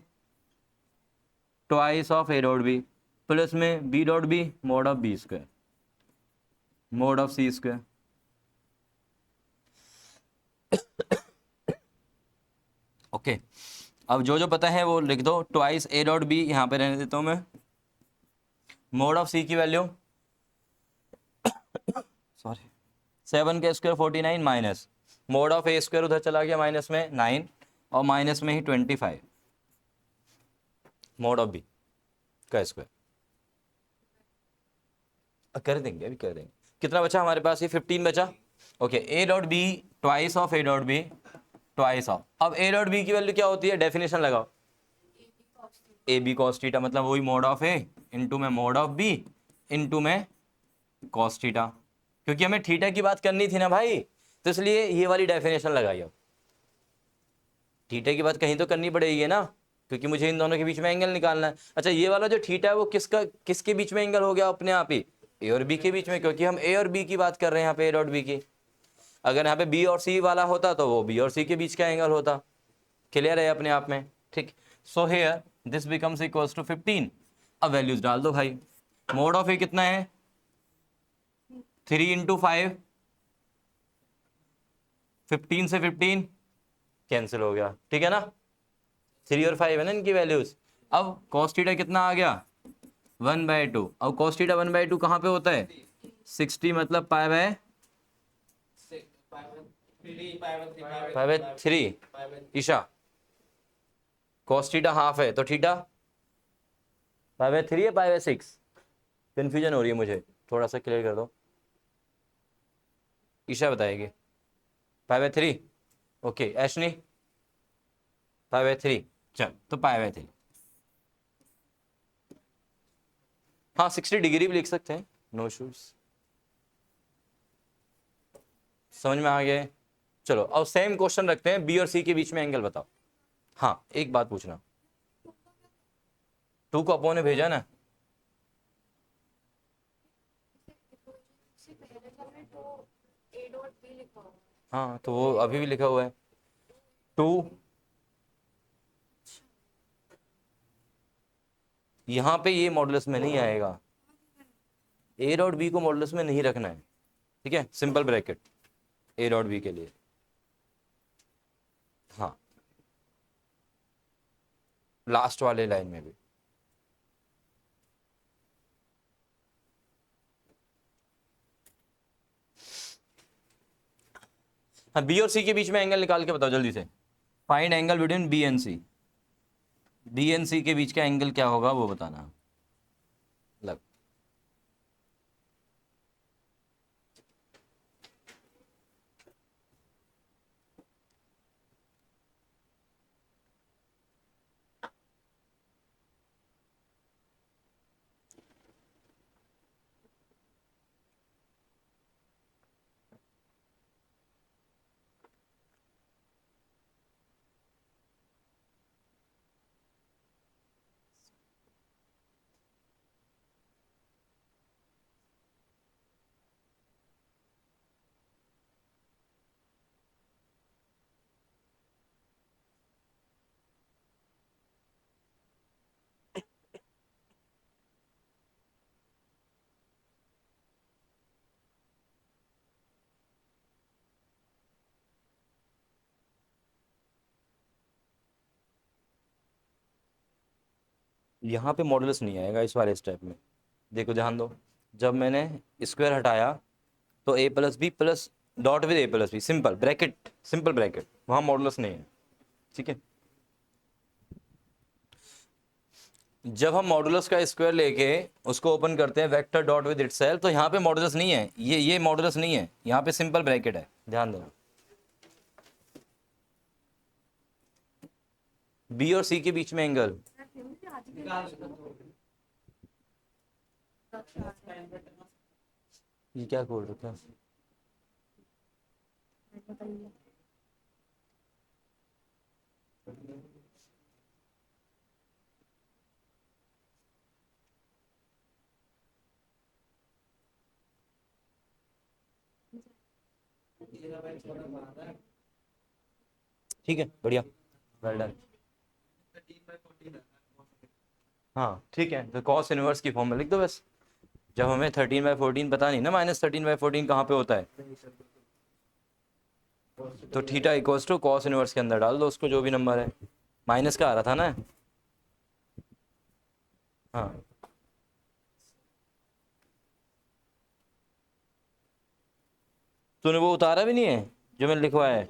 Twice of A dot B, plus में B dot B mod of B square, mod of C square. Okay, अब जो जो पता है वो लिख दो, ट्वाइस ए डॉट बी यहाँ पे रहने देता हूँ मैं, मोड ऑफ सी की वैल्यू सॉरी 7 का square 49 minus mode of A square उधर चला गया माइनस में 9, और माइनस में ही 25 मोड ऑफ बी का स्क्वायर। कर देंगे, अभी कर देंगे। कितना बचा हमारे पास? ये 15 बचा। Okay, A dot B twice of A dot B, twice of, अब ए डॉट बी की वैल्यू क्या होती है? डेफिनेशन लगाओ, ए बी कॉस थीटा, मतलब वही मोड ऑफ ए इंटू में मोड ऑफ बी इंटू में कॉस थीटा, क्योंकि हमें थीटा की बात करनी थी ना भाई, तो इसलिए ये वाली डेफिनेशन लगाई। अब थीटा की बात कहीं तो करनी पड़ेगी ना, क्योंकि मुझे इन दोनों के बीच में एंगल निकालना है। अच्छा, ये वाला जो थीटा है वो किसका, किसके बीच में एंगल हो गया अपने आप ही? ए और बी के बीच में, क्योंकि हम ए और बी की बात कर रहे हैं यहाँ पे, ए डॉट बी की। अगर यहाँ पे बी और सी वाला होता तो वो बी और सी के बीच का एंगल होता। क्लियर है अपने आप में? ठीक, so here this becomes equals to 15। अब वैल्यूज डाल दो भाई, मोड ऑफ ए कितना है? 3 इंटू 5, 15 से 15 कैंसिल हो गया, ठीक है ना? 3 और 5 है ना इनकी वैल्यूज। अब cos थीटा कितना आ गया? 1/2। अब cos थीटा 1/2 कहाँ पे होता है? 60, मतलब पाई बाय 3 ईशा। cos थीटा हाफ है, तो थीटा पाई बाय 3 है पाई बाय 6? कंफ्यूजन हो रही है मुझे, थोड़ा सा क्लियर कर दो। ईशा बताएगी। Pi by 3, okay. Aishani pi by 3, चल तो पाई बाय 3। हाँ, 60 डिग्री भी लिख सकते हैं, नो इश्यूज। समझ में आ गया? चलो अब सेम क्वेश्चन रखते हैं, बी और सी के बीच में एंगल बताओ। हाँ, एक बात पूछना, 2 को अपॉन ने भेजा ना? हाँ, तो वो अभी भी लिखा हुआ है 2, यहाँ पे ये मॉडुलस में नहीं आएगा, ए डॉट बी को मॉडुलस में नहीं रखना है, ठीक है? Simple bracket A dot B के लिए। हाँ, लास्ट वाले लाइन में भी। हाँ, बी और सी के बीच में एंगल निकाल के बताओ जल्दी से। Find angle between B and C, B and C के बीच का एंगल क्या होगा वो बताना। लग यहाँ पे मॉडुलस नहीं आएगा इस वाले स्टेप में। देखो ध्यान दो, जब मैंने स्क्वायर हटाया तो a plus B plus dot with a plus B, simple bracket, simple bracket, वहाँ मॉडुलस नहीं है। ठीक है, जब हम मॉडुलस का स्क्वायर लेके उसको ओपन करते हैं वेक्टर डॉट विद इटसेल्फ, तो यहाँ पे मॉडुलस नहीं है, ये मॉडुलस नहीं है, यहाँ पे सिंपल ब्रैकेट है, ध्यान देना। बी और सी के बीच में एंगल, ये क्या कोड रखा है? ठीक है, बढ़िया, वेल डन। हाँ ठीक है, तो कॉस इनवर्स की फॉर्म में लिख दो बस। जब हमें 13/14 पता नहीं ना -13/14 कहाँ पे होता है, तो theta equals to cos inverse के अंदर डाल दो उसको, जो भी नंबर है, माइनस का आ रहा था ना। हाँ तूने वो उतारा भी नहीं है जो मैंने लिखवाया है?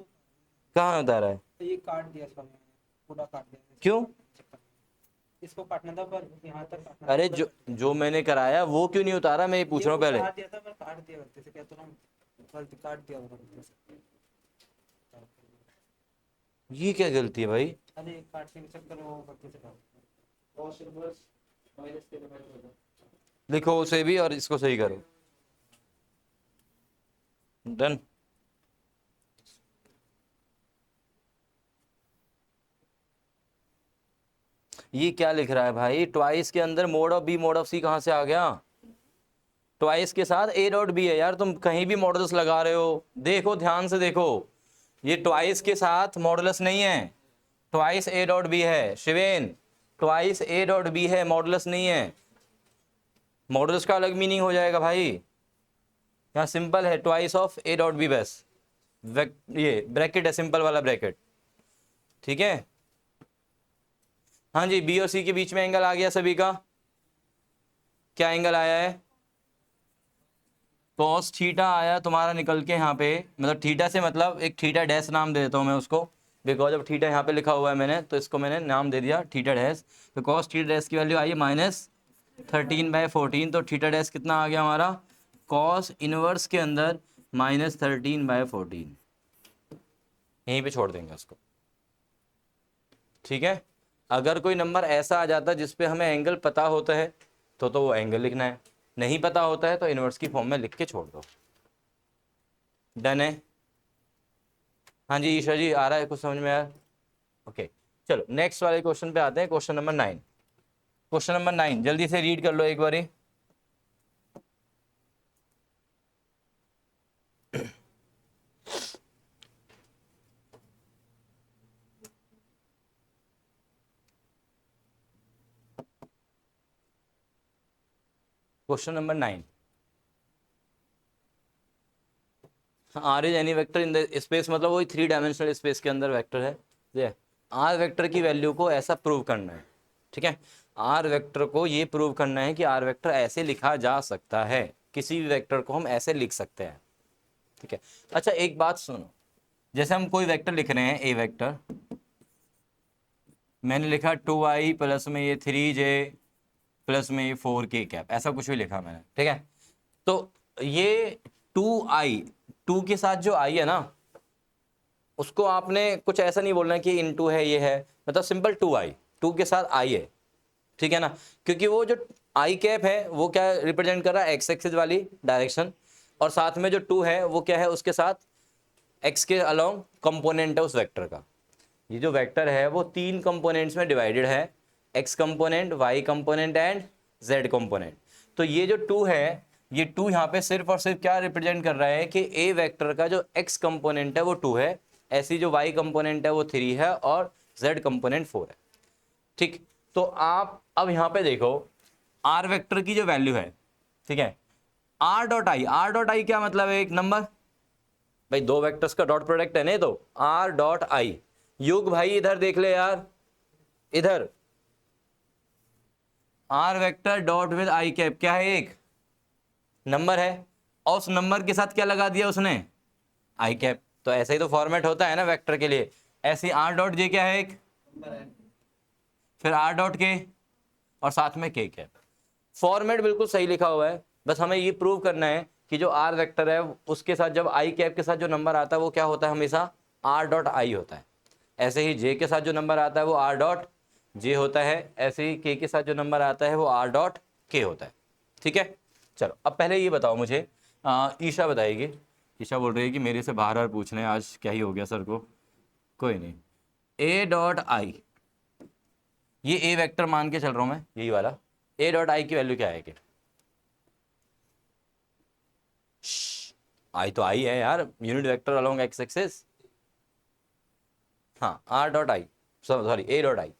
कहाँ उतारा है? ये काट दिया सर मैंने, पूरा काट दिया। क्यों? इसको काटना था पर यहाँ तक काटना अरे था, जो मैंने कराया वो क्यों नहीं उतारा, मैं ये पूछ रहा हूँ पहले। काट दिया था पर काट दिया गलती से, क्या तो ना गलती काट दिया वो गलती से। ये क्या गलती है भाई? अरे काटने के चक्कर में वो गलती से काट लिखो उसे भी और इसको सही करो, डन। ये क्या लिख रहा है भाई, ट्वाइस के अंदर mod of B mod of C कहाँ से आ गया? ट्वाइस के साथ ए डॉट बी है यार, तुम कहीं भी मॉडुलस लगा रहे हो, देखो ध्यान से देखो, ये ट्वाइस के साथ मॉडुलस नहीं है, ट्वाइस ए डॉट बी है शिवेन, ट्वाइस ए डॉट बी है, मॉडुलस नहीं है। मॉडुलस का अलग मीनिंग हो जाएगा भाई, यहाँ सिंपल है twice of A dot B बस, ये ब्रैकेट है, सिंपल वाला ब्रैकेट। ठीक है, हाँ जी, बी और सी के बीच में एंगल आ गया सभी का, क्या एंगल आया है? कॉस थीटा आया तुम्हारा निकल के यहाँ पे, मतलब थीटा से मतलब एक थीटा डैश नाम दे देता हूँ मैं उसको, बिकॉज अब थीटा यहाँ पे लिखा हुआ है मैंने, तो इसको मैंने नाम दे दिया थीटा डैश। तो कॉस थीटा डैश की वैल्यू आई है -13/14, तो थीटा डैश कितना आ गया हमारा, कॉस इनवर्स के अंदर -13/14, यहीं पे छोड़ देंगे उसको। ठीक है, अगर कोई नंबर ऐसा आ जाता है जिसपे हमें एंगल पता होता है तो वो एंगल लिखना है, नहीं पता होता है तो इनवर्स की फॉर्म में लिख के छोड़ दो। डन है? हाँ जी ईशा जी, आ रहा है कुछ समझ में यार? ओके, चलो नेक्स्ट वाले क्वेश्चन पे आते हैं, क्वेश्चन नंबर 9। क्वेश्चन नंबर 9 जल्दी से रीड कर लो एक बारी। Question number 9, R is any vector in the space, मतलब वही 3 डायमेंशनल स्पेस के अंदर वेक्टर है। ये आर वेक्टर की वैल्यू को ऐसा प्रूव करना है। ठीक है, आर वेक्टर को ये प्रूव करना है कि आर वेक्टर ऐसे लिखा जा सकता है, किसी भी वेक्टर को हम ऐसे लिख सकते हैं। ठीक है, अच्छा एक बात सुनो, जैसे हम कोई वेक्टर लिख रहे हैं, ए वेक्टर, मैंने लिखा 2i प्लस में ये 3j प्लस में ये 4k कैप, ऐसा कुछ भी लिखा मैंने। ठीक है, तो ये 2i, 2 के साथ जो i है ना, उसको आपने कुछ ऐसा नहीं बोलना कि इनटू है ये है, मतलब सिंपल 2i, 2 के साथ i है। ठीक है ना, क्योंकि वो जो i कैप है वो क्या रिप्रेजेंट कर रहा है, एक्स एक्सिस वाली डायरेक्शन, और साथ में जो 2 है वो क्या है, उसके साथ x के अलोंग कंपोनेंट है उस वेक्टर का। ये जो वेक्टर है वो 3 कंपोनेंट्स में डिवाइडेड है, x component, y component and z component. तो ये जो 2 है, ये 2 यहाँ पे सिर्फ और सिर्फ क्या रिप्रेजेंट कर रहा है कि a वेक्टर का जो x कंपोनेंट है वो 2 है, ऐसी जो y कंपोनेंट है वो 3 है और z कंपोनेंट 4 है। ठीक, तो आप अब यहाँ पे देखो r वेक्टर की जो वैल्यू है, ठीक है, r डॉट आई क्या मतलब है, एक नंबर भाई, 2 वेक्टर्स का डॉट प्रोडक्ट है नहीं, तो r डॉट आई, युग भाई इधर देख ले यार, इधर R vector dot with I cap क्या है, एक नंबर है और उस नंबर के साथ क्या लगा दिया उसने, आई कैप। तो ऐसा ही तो फॉर्मेट होता है ना वेक्टर के लिए। ऐसे आर डॉट जे क्या है, एक फिर आर डॉट के और साथ में के कैप। फॉर्मेट बिल्कुल सही लिखा हुआ है, बस हमें ये प्रूव करना है कि जो आर वेक्टर है उसके साथ जब आई कैप के साथ जो नंबर आता है वो क्या होता है, हमेशा आर डॉट आई होता है। ऐसे ही जे के साथ जो नंबर आता है वो आर डॉट जे होता है, ऐसे ही के साथ जो नंबर आता है वो आर डॉट के होता है। ठीक है, चलो अब पहले ये बताओ मुझे, ईशा बताएगी। ईशा बोल रही है कि मेरे से बार बार पूछ रहे हैं, आज क्या ही हो गया सर को। कोई नहीं, ए डॉट आई, ये ए वेक्टर मान के चल रहा हूं मैं, यही वाला। ए डॉट आई की वैल्यू क्या है, आई तो आई है यार, unit vector along X axis. हाँ, R dot I, sorry A dot I.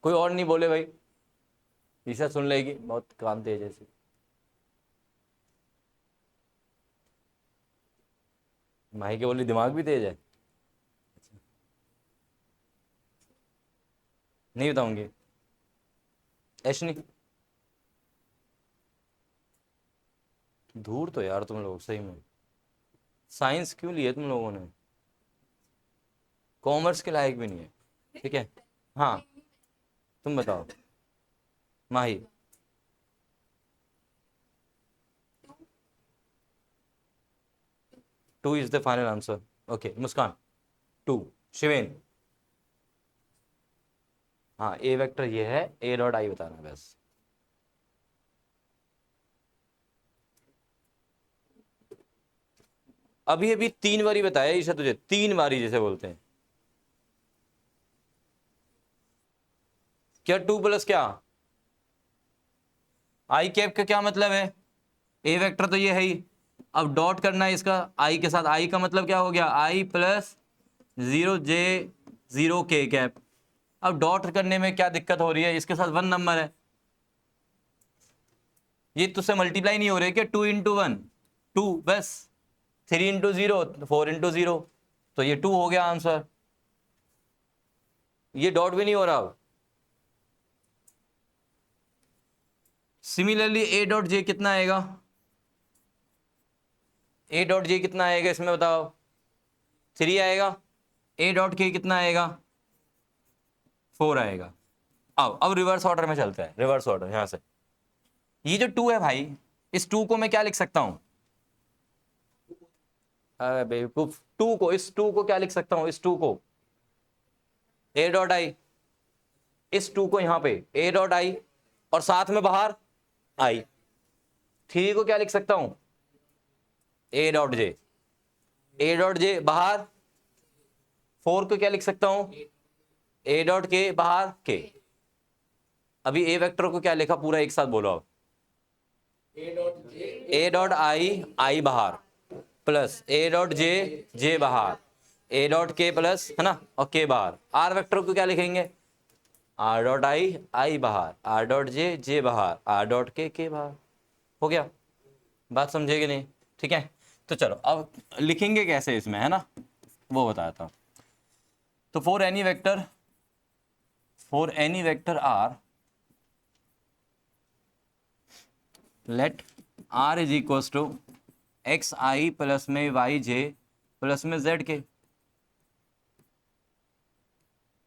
कोई और नहीं बोले भाई, ईशा सुन लेगी, बहुत काम तेज है। माही के बोली दिमाग भी तेज है, नहीं बताऊंगी। ऐशनी, दूर तो यार तुम लोग सही में, साइंस क्यों लिए तुम लोगों ने, कॉमर्स के लायक भी नहीं है। ठीक है, हाँ तुम बताओ Mahi. 2 is the final answer. Okay Muskan 2, Shiven हाँ ए वेक्टर ये है, ए डॉट आई बताना है बस। अभी अभी 3 बारी बताया ईशा तुझे, 3 बारी जैसे बोलते हैं। क्या 2 प्लस क्या, आई कैप का क्या मतलब है, ए वेक्टर तो ये है ही, अब डॉट करना है इसका आई के साथ। आई का मतलब क्या हो गया, आई प्लस 0 जे 0 के कैप। अब डॉट करने में क्या दिक्कत हो रही है, इसके साथ 1 नंबर है, ये तुझसे मल्टीप्लाई नहीं हो रहे क्या, 2 इंटू 1 2 बस, 3 इंटू 0 4 इंटू 0, तो ये 2 हो गया आंसर। ये डॉट भी नहीं हो रहा अब। सिमिलरली ए डॉट जे कितना आएगा, ए डॉट जे कितना आएगा इसमें बताओ, 3 आएगा। ए डॉट के कितना आएगा, 4 आएगा। अब रिवर्स ऑर्डर में चलते हैं, रिवर्स ऑर्डर यहां से। ये जो 2 है भाई, इस 2 को मैं क्या लिख सकता हूं, अरे बेवकूफ, 2 को, इस 2 को क्या लिख सकता हूं, इस 2 को ए डॉट आई, इस 2 को यहां पे ए डॉट आई और साथ में बाहर आई। 3 को क्या लिख सकता हूं, ए डॉट जे, ए डॉट जे बाहर। 4 को क्या लिख सकता हूं, ए डॉट के बाहर के। अभी ए वेक्टर को क्या लिखा पूरा एक साथ बोलो अब, ए डॉट आई आई बाहर प्लस ए डॉट जे जे बाहर, ए डॉट के प्लस है ना और के बाहर। आर वेक्टर को क्या लिखेंगे, आर डॉट आई आई बाहर, आर डॉट जे जे बाहर, आर डॉट के बाहर। हो गया, बात समझेगी नहीं। ठीक है, तो चलो अब लिखेंगे कैसे इसमें, है ना, वो बताता हूं। तो for any vector R, let R is equal to X I plus में वाई जे प्लस में जेड के।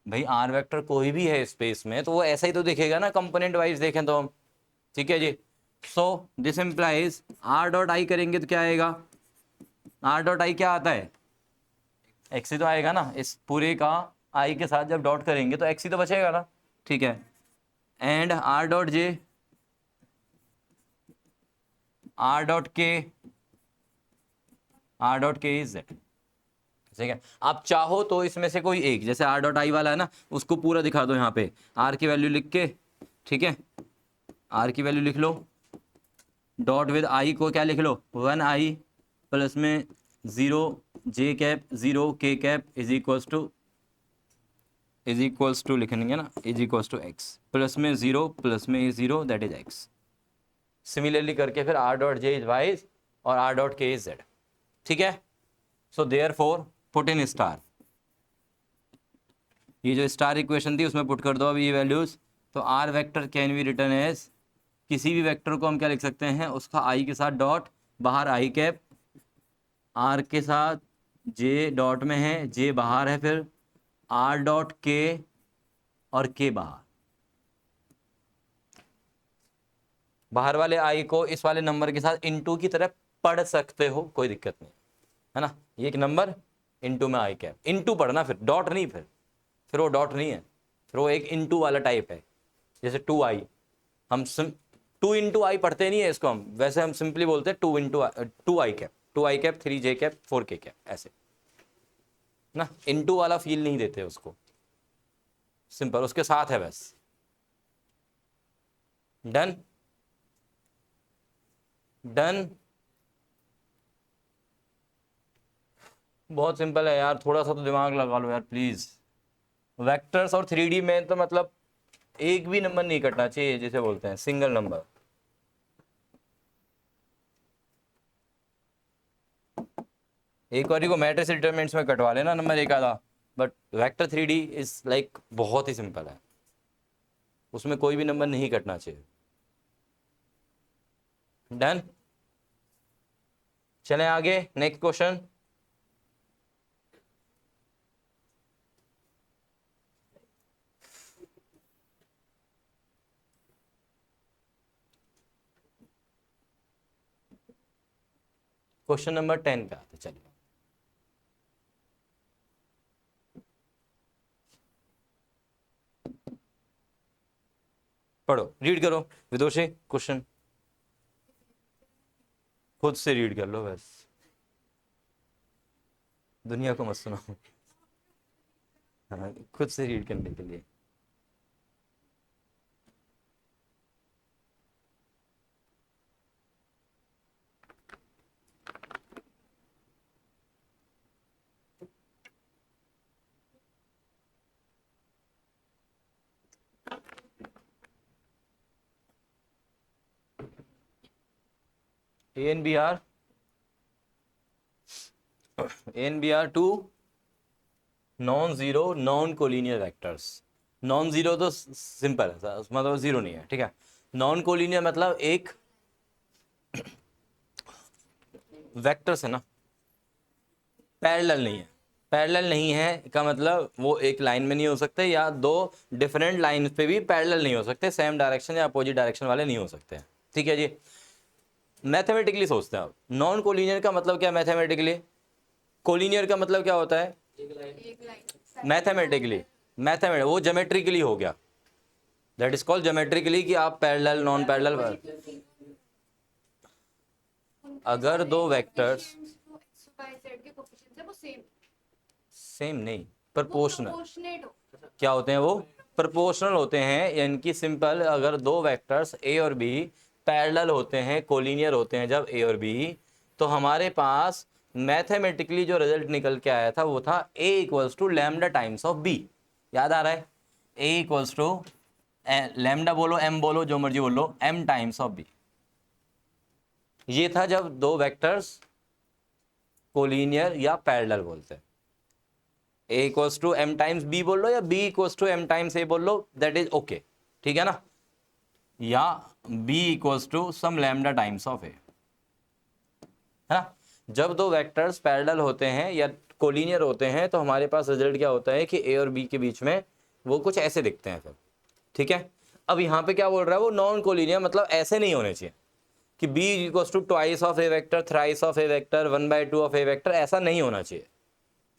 भाई आर वेक्टर कोई भी है स्पेस में तो वो ऐसा ही तो दिखेगा ना, कंपोनेंट वाइज देखें तो हम। ठीक है जी, so this implies R dot I करेंगे तो क्या आएगा, आर डॉट आई क्या आता है, एक्स ही तो आएगा ना, इस पूरे का आई के साथ जब डॉट करेंगे तो एक्स ही तो बचेगा ना। ठीक है, and are dot J, are dot के, are dot K is Z. ठीक है, आप चाहो तो इसमें से कोई एक, जैसे आर डॉट आई वाला है ना, उसको पूरा दिखा दो यहाँ पे, आर की वैल्यू लिख के। ठीक है, आर की वैल्यू लिख लो, डॉट विद आई को क्या लिख लो, 1 आई प्लस में 0 जे कैप 0 के कैप इज इक्वल्स टू लिखेंगे ना, is equals to X plus में 0 प्लस में 0 दैट इज एक्स। सिमिलरली करके फिर R dot J is Y और R dot K is Z. ठीक है, so therefore put in star ये जो स्टार इक्वेशन थी उसमें पुट कर दो अभी ये वैल्यूज। तो R vector can be written as, किसी भी वेक्टर को हम क्या लिख सकते हैं, उसका आई के साथ डॉट, बाहर आई कैप, आर के साथ जे डॉट में है, जे बाहर है, फिर आर डॉट के और के बाहर। बाहर वाले आई को इस वाले नंबर के साथ इनटू की तरह पढ़ सकते हो, कोई दिक्कत नहीं है ना। ये एक नंबर इनटू में आई कैप, इनटू पढ़ना, फिर डॉट नहीं, फिर वो डॉट नहीं है, फिर वो एक इनटू वाला टाइप है। जैसे टू आई, हम टू इंटू आई पढ़ते नहीं है इसको, हम वैसे हम सिंपली बोलते हैं two I cap, two I cap, three J cap, four K cap, ऐसे ना। इनटू वाला फील नहीं देते उसको, सिंपल उसके साथ है बस। Done done. बहुत सिंपल है यार, थोड़ा सा तो दिमाग लगा लो यार प्लीज। वेक्टर्स और 3D में तो मतलब एक भी नंबर नहीं कटना चाहिए, जिसे बोलते हैं सिंगल नंबर। एक बार को मैट्रिक्स डिटरमिनेंट्स में कटवा लेना नंबर एक आधा, but vector 3D is like बहुत ही सिंपल है, उसमें कोई भी नंबर नहीं कटना चाहिए। डन। चलें आगे, नेक्स्ट क्वेश्चन। क्वेश्चन नंबर 10 पे आते, चलिए पढ़ो, रीड करो विदुषी, क्वेश्चन खुद से रीड कर लो बस, दुनिया को मत सुनाओ। हाँ, खुद से रीड करने के लिए। A and B are two non-zero non-collinear vectors। Non zero तो सिंपल है, मतलब जीरो नहीं है, ठीक है। नॉन कोलिनियर मतलब एक वेक्टर्स है ना, पैरेलल नहीं है। पैरेलल नहीं है का मतलब वो एक लाइन में नहीं हो सकते, या दो डिफरेंट लाइन पे भी पैरेलल नहीं हो सकते, सेम डायरेक्शन या अपोजिट डायरेक्शन वाले नहीं हो सकते, ठीक है जी। मैथमेटिकली सोचते हैं आप, नॉन कोलिनियर का मतलब क्या है मैथमेटिकली, कोलिनियर का मतलब क्या होता है मैथमेटिकली, वो ज्योमेट्रिकली हो गया, दैट इज कॉल्ड ज्योमेट्रिकली, कि आप पैरेलल नॉन पैरेलल। अगर दो वेक्टर्स सेम नहीं, प्रोपोर्शनल, क्या होते हैं वो, प्रोपोर्शनल होते हैं, यानी कि सिंपल, अगर दो वेक्टर्स ए और बी पैरेलल होते हैं, कोलिनियर होते हैं जब ए और बी, तो हमारे पास मैथमेटिकली जो रिजल्ट निकल के आया था वो था A equals to lambda times of B. याद आ रहा है, ए इक्वल्स टू लैम्डा बोलो एम बोलो जो मर्जी बोलो, एम टाइम्स ऑफ बी। ये था जब दो वेक्टर्स कोलिनियर या पैरेलल बोलते हैं। A equals to M times B बोल लो या B equals to M times A बोल लो, दैट इज ओके, ठीक है ना। या B equals to some lambda times of A, है ना। जब दो वेक्टर्स पैरेलल होते हैं या कोलिनियर होते हैं तो हमारे पास रिजल्ट क्या होता है कि ए और बी के बीच में वो कुछ ऐसे दिखते हैं फिर, ठीक है। अब यहाँ पे क्या बोल रहा है वो, नॉन कोलिनियर, मतलब ऐसे नहीं होने चाहिए कि B equals to twice of A vector, thrice of A vector, 1/2 of A vector, ऐसा नहीं होना चाहिए,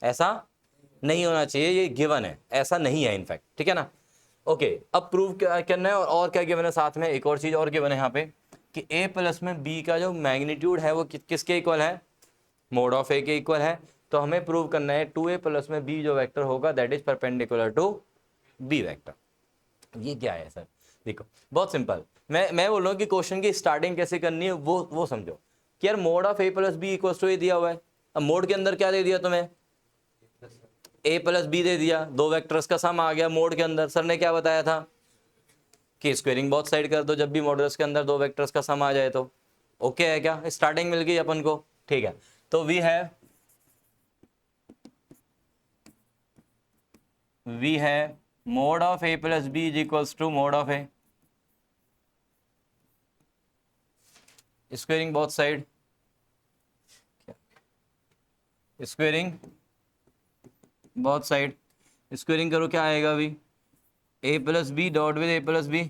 ऐसा नहीं होना चाहिए, ये गिवन है, ऐसा नहीं है इनफैक्ट, ठीक है ना। ओके, अब प्रूव क्या करना है, और क्या गिवन है साथ में, एक और चीज और गिवन है यहाँ पे कि a प्लस में b का जो मैग्नीट्यूड है वो किसके इक्वल है, मोड ऑफ a के इक्वल है। तो हमें प्रूव करना है 2a प्लस में b जो वेक्टर होगा that is perpendicular to b vector. ये क्या है सर, देखो बहुत सिंपल, मैं बोल रहा हूँ कि क्वेश्चन की स्टार्टिंग कैसे करनी है वो समझो कि यार mod of a plus B equal to A दिया हुआ है। अब मोड के अंदर क्या दे दिया तुम्हें, a प्लस बी दे दिया, दो वेक्टर्स का सम आ गया मोड के अंदर। सर ने क्या बताया था कि स्क्वेयरिंग बोथ साइड कर दो जब भी मॉडुलस के अंदर दो वेक्टर्स का सम आ जाए तो। ओके है क्या, स्टार्टिंग मिल गई अपन को, ठीक है। तो वी हैव वी है mod of A plus B is equals to mod of A, squaring both side, squaring both side, squaring करो क्या आएगा अभी, A plus B dot with A plus B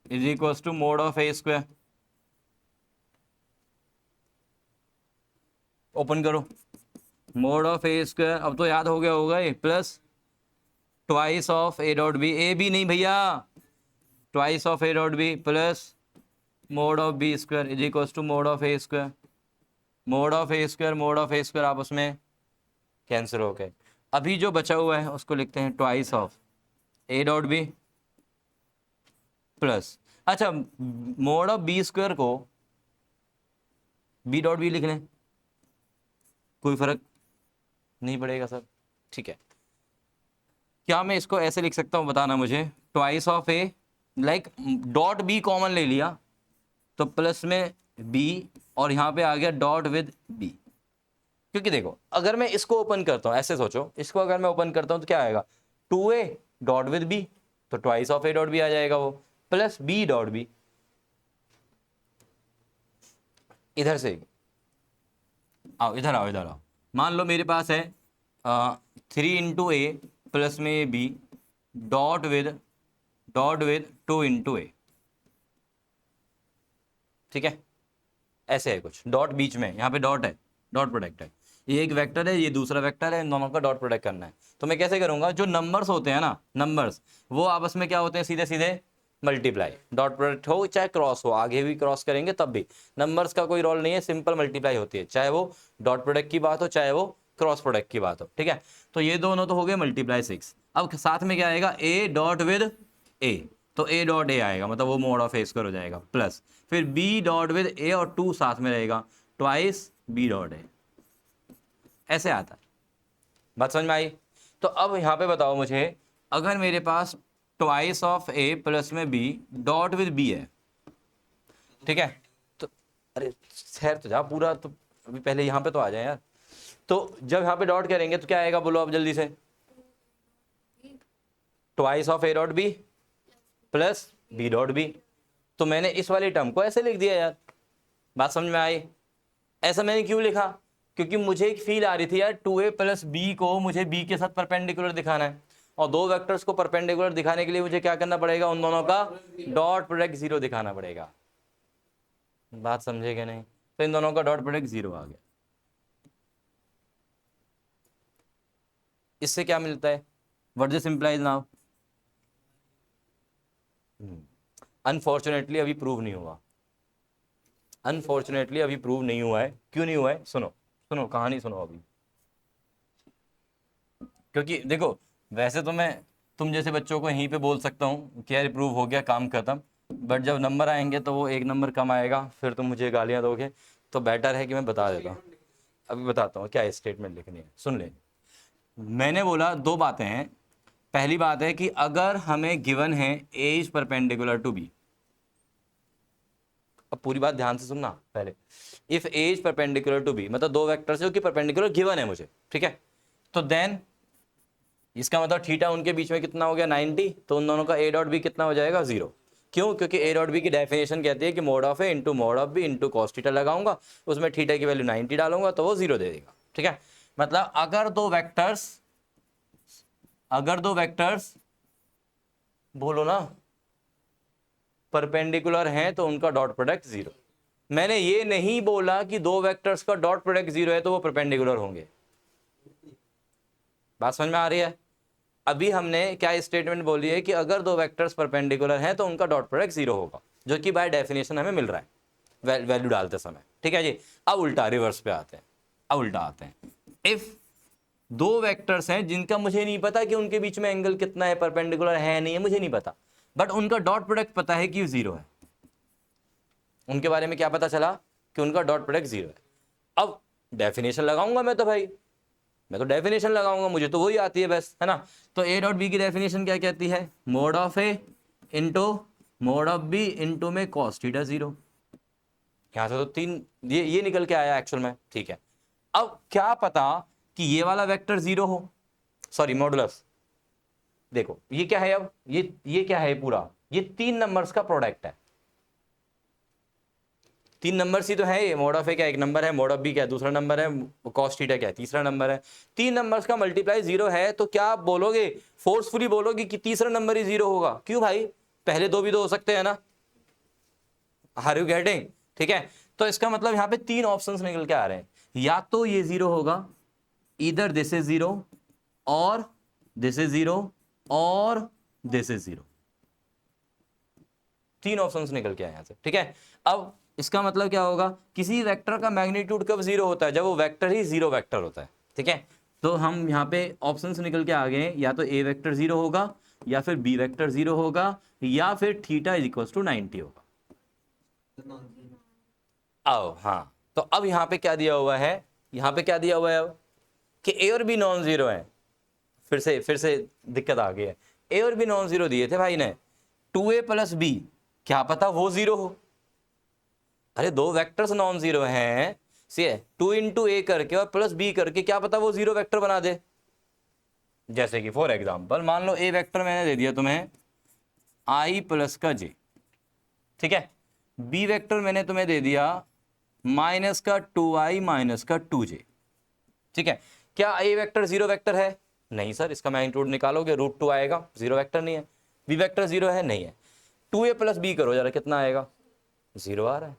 is equals to mod of A square, open करो, मोड ऑफ ए स्क्वायर, अब तो याद हो गया होगा ये, plus twice of A dot B, A B नहीं भैया, twice of A dot B plus mod of B square is equals to mod of A square, mod of A square, mod of A square आपस में कैंसिल हो गए। अभी जो बचा हुआ है उसको लिखते हैं twice of A dot B plus, अच्छा मोड ऑफ बी स्क्वायर को बी डॉट बी लिख लें, कोई फर्क नहीं पड़ेगा सर, ठीक है। क्या मैं इसको ऐसे लिख सकता हूँ बताना मुझे, twice of A, like dot B common ले लिया तो प्लस में बी और यहाँ पे आ गया डॉट विद बी, क्योंकि देखो अगर मैं इसको ओपन करता हूँ, ऐसे सोचो, इसको अगर मैं ओपन करता हूँ तो क्या आएगा, 2a डॉट विद बी, तो twice of A dot B आ जाएगा वो, प्लस बी डॉट बी, इधर से आओ, इधर आओ, इधर आओ, मान लो मेरे पास है 3 इंटू ए प्लस में A B dot with 2 into A, ठीक है, ऐसे है कुछ, डॉट बीच में, यहाँ पे डॉट है, डॉट प्रोडक्ट है, ये एक वेक्टर है, ये दूसरा वेक्टर है, इन दोनों का डॉट प्रोडक्ट करना है। तो मैं कैसे करूँगा, जो नंबर्स होते हैं ना, नंबर्स वो आपस में क्या होते हैं, सीधे सीधे मल्टीप्लाई, डॉट प्रोडक्ट हो चाहे क्रॉस हो, आगे भी क्रॉस करेंगे तब भी नंबर्स का कोई रोल नहीं है, सिंपल मल्टीप्लाई होती है, चाहे वो डॉट प्रोडक्ट की बात हो चाहे वो क्रॉस प्रोडक्ट की बात हो, ठीक है। तो ये दोनों तो हो गए मल्टीप्लाई 6, अब साथ में क्या आएगा, ए डॉट विद ए, तो ए डॉट ए आएगा, मतलब वो मोड ऑफ ए स्क्वायर हो जाएगा, प्लस फिर बी डॉट विद ए और 2 साथ में रहेगा, ट्वाइस बी डॉट ए, ऐसे आता है, बात समझ में आई। तो अब यहाँ पे बताओ मुझे, अगर मेरे पास ट्वाइस ऑफ ए प्लस में बी डॉट विद बी है, ठीक है, तो अरे खैर तो जा पूरा, तो अभी पहले यहाँ पे तो आ जाए यार, तो जब यहाँ पे डॉट करेंगे तो क्या आएगा, बोलो अब जल्दी से, twice of A dot B plus B dot B, तो मैंने इस वाली टर्म को ऐसे लिख दिया यार, बात समझ में आई। ऐसा मैंने क्यों लिखा, क्योंकि मुझे एक फील आ रही थी यार, 2a प्लस बी को मुझे b के साथ परपेंडिकुलर दिखाना है, और दो वेक्टर्स को परपेंडिकुलर दिखाने के लिए मुझे क्या करना पड़ेगा, उन दोनों का डॉट प्रोडक्ट 0 दिखाना पड़ेगा, बात समझे क्या नहीं, तो इन दोनों का डॉट प्रोडक्ट 0 आ गया। इससे क्या मिलता है, what this implies now, unfortunately अभी प्रूव नहीं हुआ, अनफॉर्चुनेटली अभी प्रूव नहीं हुआ है, क्यों नहीं हुआ है, सुनो सुनो कहानी सुनो अभी, क्योंकि देखो वैसे तो मैं तुम जैसे बच्चों को यहीं पे बोल सकता हूँ कि यार प्रूव हो गया काम खत्म, बट जब नंबर आएंगे तो वो एक नंबर कम आएगा, फिर तुम मुझे गालियाँ दोगे, तो बेटर है कि मैं बता देता हूँ। अभी बताता हूँ क्या स्टेटमेंट लिखनी है, सुन ले। मैंने बोला दो बातें हैं, पहली बात है कि अगर हमें गिवन है A is perpendicular to B, अब पूरी बात ध्यान से सुनना पहले, if A is perpendicular to B, मतलब दो वेक्टर से जो कि परपेंडिकुलर गिवन है मुझे, ठीक है, तो देन इसका मतलब थीटा उनके बीच में कितना हो गया 90, तो उन दोनों का ए डॉट बी कितना हो जाएगा 0, क्यों, क्योंकि ए डॉट बी की डेफिनेशन कहती है कि mod of A into mod of B into cos theta लगाऊंगा, उसमें थीटा की वैल्यू 90 डालूंगा तो वो 0 दे देगा, ठीक है। मतलब अगर दो वेक्टर्स बोलो ना परपेंडिकुलर हैं तो उनका डॉट प्रोडक्ट 0, मैंने ये नहीं बोला कि दो वेक्टर्स का डॉट प्रोडक्ट 0 है तो वो परपेंडिकुलर होंगे, बात समझ में आ रही है। अभी हमने क्या स्टेटमेंट बोली है कि अगर दो वेक्टर्स परपेंडिकुलर हैं तो उनका डॉट प्रोडक्ट 0 होगा, जो कि बाय डेफिनेशन हमें मिल रहा है वैल्यू डालते समय, ठीक है जी। अब उल्टा रिवर्स पे आते हैं, अब उल्टा आते हैं, इफ दो वेक्टर्स हैं जिनका मुझे नहीं पता कि उनके बीच में एंगल कितना है, परपेंडिकुलर है नहीं है, मुझे नहीं पता, बट उनका डॉट प्रोडक्ट पता है कि 0 है, उनके बारे में क्या पता चला कि उनका डॉट प्रोडक्ट 0 है। अब डेफिनेशन लगाऊंगा मैं तो भाई, मैं तो डेफिनेशन लगाऊंगा, मुझे तो वही आती है बस, है ना। तो ए डॉट बी की डेफिनेशन क्या कहती है, mod of A into mod of B into में कॉस थीटा 0, यहाँ से तो तीन ये निकल के आया एक्चुअल में, ठीक है। अब क्या पता कि ये वाला वेक्टर 0 हो, सॉरी मॉडुलस। देखो ये क्या है, अब ये क्या है पूरा, ये 3 नंबर्स का प्रोडक्ट है। 3 नंबर ही तो है ये, मोड ऑफ ए क्या एक नंबर है, मोड ऑफ बी क्या दूसरा नंबर है, कॉस थीटा क्या तीसरा नंबर है। 3 नंबर्स का मल्टीप्लाई 0 है, तो क्या आप बोलोगे, फोर्सफुली बोलोगे कि तीसरा नंबर ही 0 होगा? क्यों भाई, पहले दो भी तो हो सकते हैं ना। Are you getting? ठीक है, तो इसका मतलब यहाँ पे 3 ऑप्शंस निकल के आ रहे हैं, या तो ये 0 होगा, इधर दिस इज 0 और दिस इज 0 और दिस इज 0। 3 ऑप्शंस निकल के आए यहां से। ठीक है, अब इसका मतलब क्या होगा, किसी वेक्टर का मैग्नीट्यूड कब 0 होता है, जब वो वेक्टर ही 0 वेक्टर होता है। ठीक है, तो हम यहाँ पे ऑप्शंस निकल के आ गए, या तो ए वेक्टर 0 होगा, या फिर बी वेक्टर 0 होगा, या फिर थीटा इज इक्वल टू 90 होगा। अब हाँ, तो अब यहाँ पे क्या दिया हुआ है, यहाँ पे क्या दिया हुआ है अब कि ए और बी नॉन जीरो है। फिर से दिक्कत आ गई है, ए और बी नॉन जीरो दिए थे भाई ने, 2a प्लस बी, क्या पता वो 0 हो। अरे दो वेक्टर्स नॉन जीरो हैं, सी 2 इंटू ए करके और प्लस बी करके, क्या पता वो 0 वेक्टर बना दे। जैसे कि फॉर एग्जांपल मान लो ए वेक्टर मैंने दे दिया तुम्हें i प्लस का j, ठीक है, बी वेक्टर मैंने तुम्हें दे दिया माइनस का 2i माइनस का 2j। ठीक है, क्या ए वेक्टर 0 वेक्टर है? नहीं सर, इसका मैग्नीट्यूड निकालोगे √2 आएगा, 0 वेक्टर नहीं है। बी वेक्टर 0 है? नहीं है। 2a प्लस बी करो जरा, कितना आएगा? 0 आ रहा है।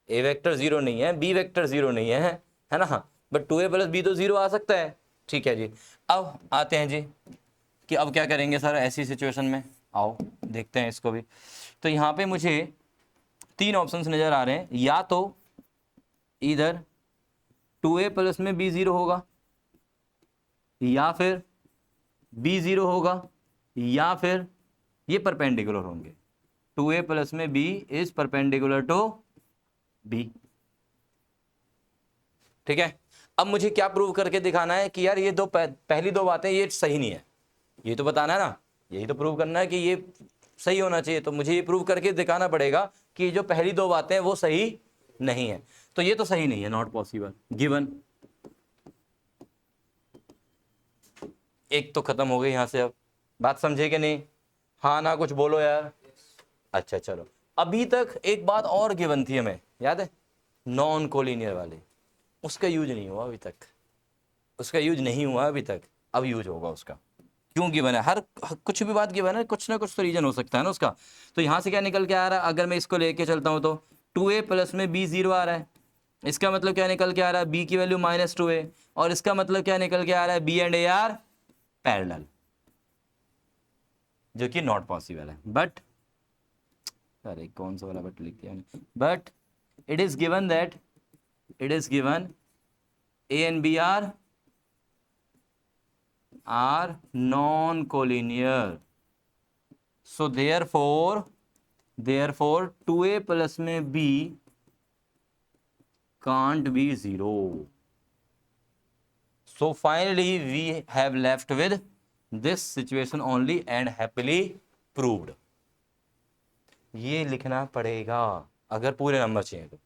ए वेक्टर 0 नहीं है, बी वेक्टर 0 नहीं है ना, बट 2a प्लस बी तो 0 आ सकता है। ठीक है जी, अब आते हैं जी कि अब क्या करेंगे सर ऐसी सिचुएशन में, आओ देखते हैं इसको भी। तो यहाँ पे मुझे 3 ऑप्शंस नजर आ रहे हैं, या तो इधर 2a प्लस में b 0 होगा, या फिर b 0 होगा, या फिर ये परपेंडिकुलर होंगे, 2a प्लस में b is perpendicular to b। ठीक है, अब मुझे क्या प्रूव करके दिखाना है कि यार ये दो पहली दो बातें ये सही नहीं है, ये तो बताना है ना, यही तो प्रूव करना है कि ये सही होना चाहिए। तो मुझे ये प्रूव करके दिखाना पड़ेगा कि जो पहली दो बातें वो सही नहीं है, तो ये तो सही नहीं है, नॉट पॉसिबल, गिवन। एक तो खत्म हो गई यहां से, अब बात समझे कि नहीं? हाँ ना कुछ बोलो यार। अच्छा चलो, अभी तक एक बात और गिवन थी हमें, याद है, नॉन कोलिनियर वाली, उसका यूज नहीं हुआ अभी तक, उसका यूज नहीं हुआ अभी तक, अब यूज होगा उसका। क्यों गिवन है, हर कुछ भी बात गिवन है, कुछ ना कुछ तो रीजन हो सकता है ना उसका। तो यहां से क्या निकल के आ रहा है, अगर मैं इसको लेके चलता हूं तो 2a प्लस में b 0 आ रहा है, इसका मतलब क्या निकल के आ रहा है, b की वैल्यू -2a, और इसका मतलब क्या निकल के आ रहा है, b and a are parallel, जो कि नॉट पॉसिबल है। बट अरे कौन सा वाला बट लिख दिया मैंने, but it is given that it is given a and b are non-collinear, so therefore 2a plus में b can't be 0, so finally we have left with this situation only and happily proved। ये लिखना पड़ेगा अगर पूरे नंबर चाहिए तो,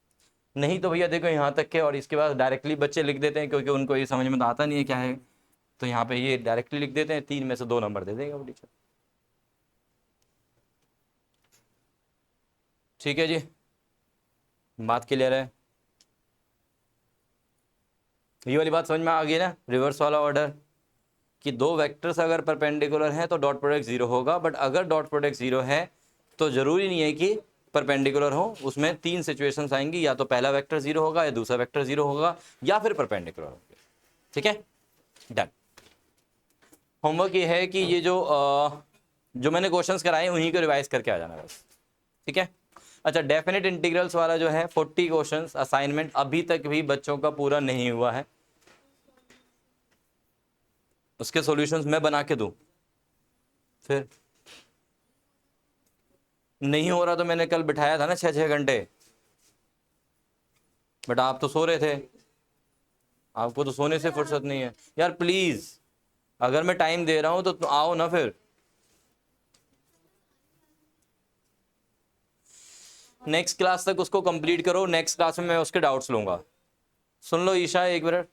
नहीं तो भैया देखो यहाँ तक के, और इसके बाद डायरेक्टली बच्चे लिख देते हैं क्योंकि उनको ये समझ में तो आता नहीं है क्या है, तो यहाँ पे ये डायरेक्टली लिख देते हैं, 3 में से 2 नंबर दे देगा वो टीचर। ठीक है जी, बात क्लियर है? ये वाली बात समझ में आ गई ना, रिवर्स वाला ऑर्डर, कि दो वेक्टर्स अगर परपेंडिकुलर हैं तो डॉट प्रोडक्ट 0 होगा, बट अगर डॉट प्रोडक्ट 0 है तो जरूरी नहीं है कि परपेंडिकुलर हो, उसमें 3 सिचुएशंस आएंगी, या तो पहला वेक्टर 0 होगा, या दूसरा वेक्टर 0 होगा, या फिर परपेंडिकुलर होगा। ठीक है, डन। होमवर्क ये है कि ये जो मैंने क्वेश्चंस कराए उन्हीं को रिवाइज करके आ जाना बस। ठीक है, अच्छा डेफिनेट इंटीग्रल्स वाला जो है 40 क्वेश्चंस असाइनमेंट अभी तक भी बच्चों का पूरा नहीं हुआ है, उसके सॉल्यूशंस मैं बना के दूं, फिर नहीं हो रहा तो मैंने कल बिठाया था ना 6-6 घंटे, बट आप तो सो रहे थे, आपको तो सोने से फुर्सत नहीं है यार। प्लीज अगर मैं टाइम दे रहा हूं तो आओ ना, फिर नेक्स्ट क्लास तक उसको कंप्लीट करो, नेक्स्ट क्लास में मैं उसके डाउट्स लूंगा। सुन लो ईशा एक बार,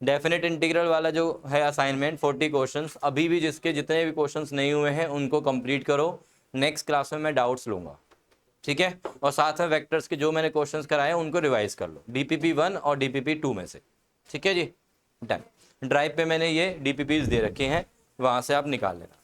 डेफिनेट इंटीग्रल वाला जो है असाइनमेंट 40 क्वेश्चंस, अभी भी जिसके जितने भी क्वेश्चंस नहीं हुए हैं उनको कंप्लीट करो, नेक्स्ट क्लास में मैं डाउट्स लूँगा, ठीक है। और साथ में वेक्टर्स के जो मैंने क्वेश्चंस कराए उनको रिवाइज कर लो, DPP 1 और DPP 2 में से, ठीक है जी। डन। ड्राइव पे मैंने ये DPPs दे रखे हैं, वहाँ से आप निकाल लेना।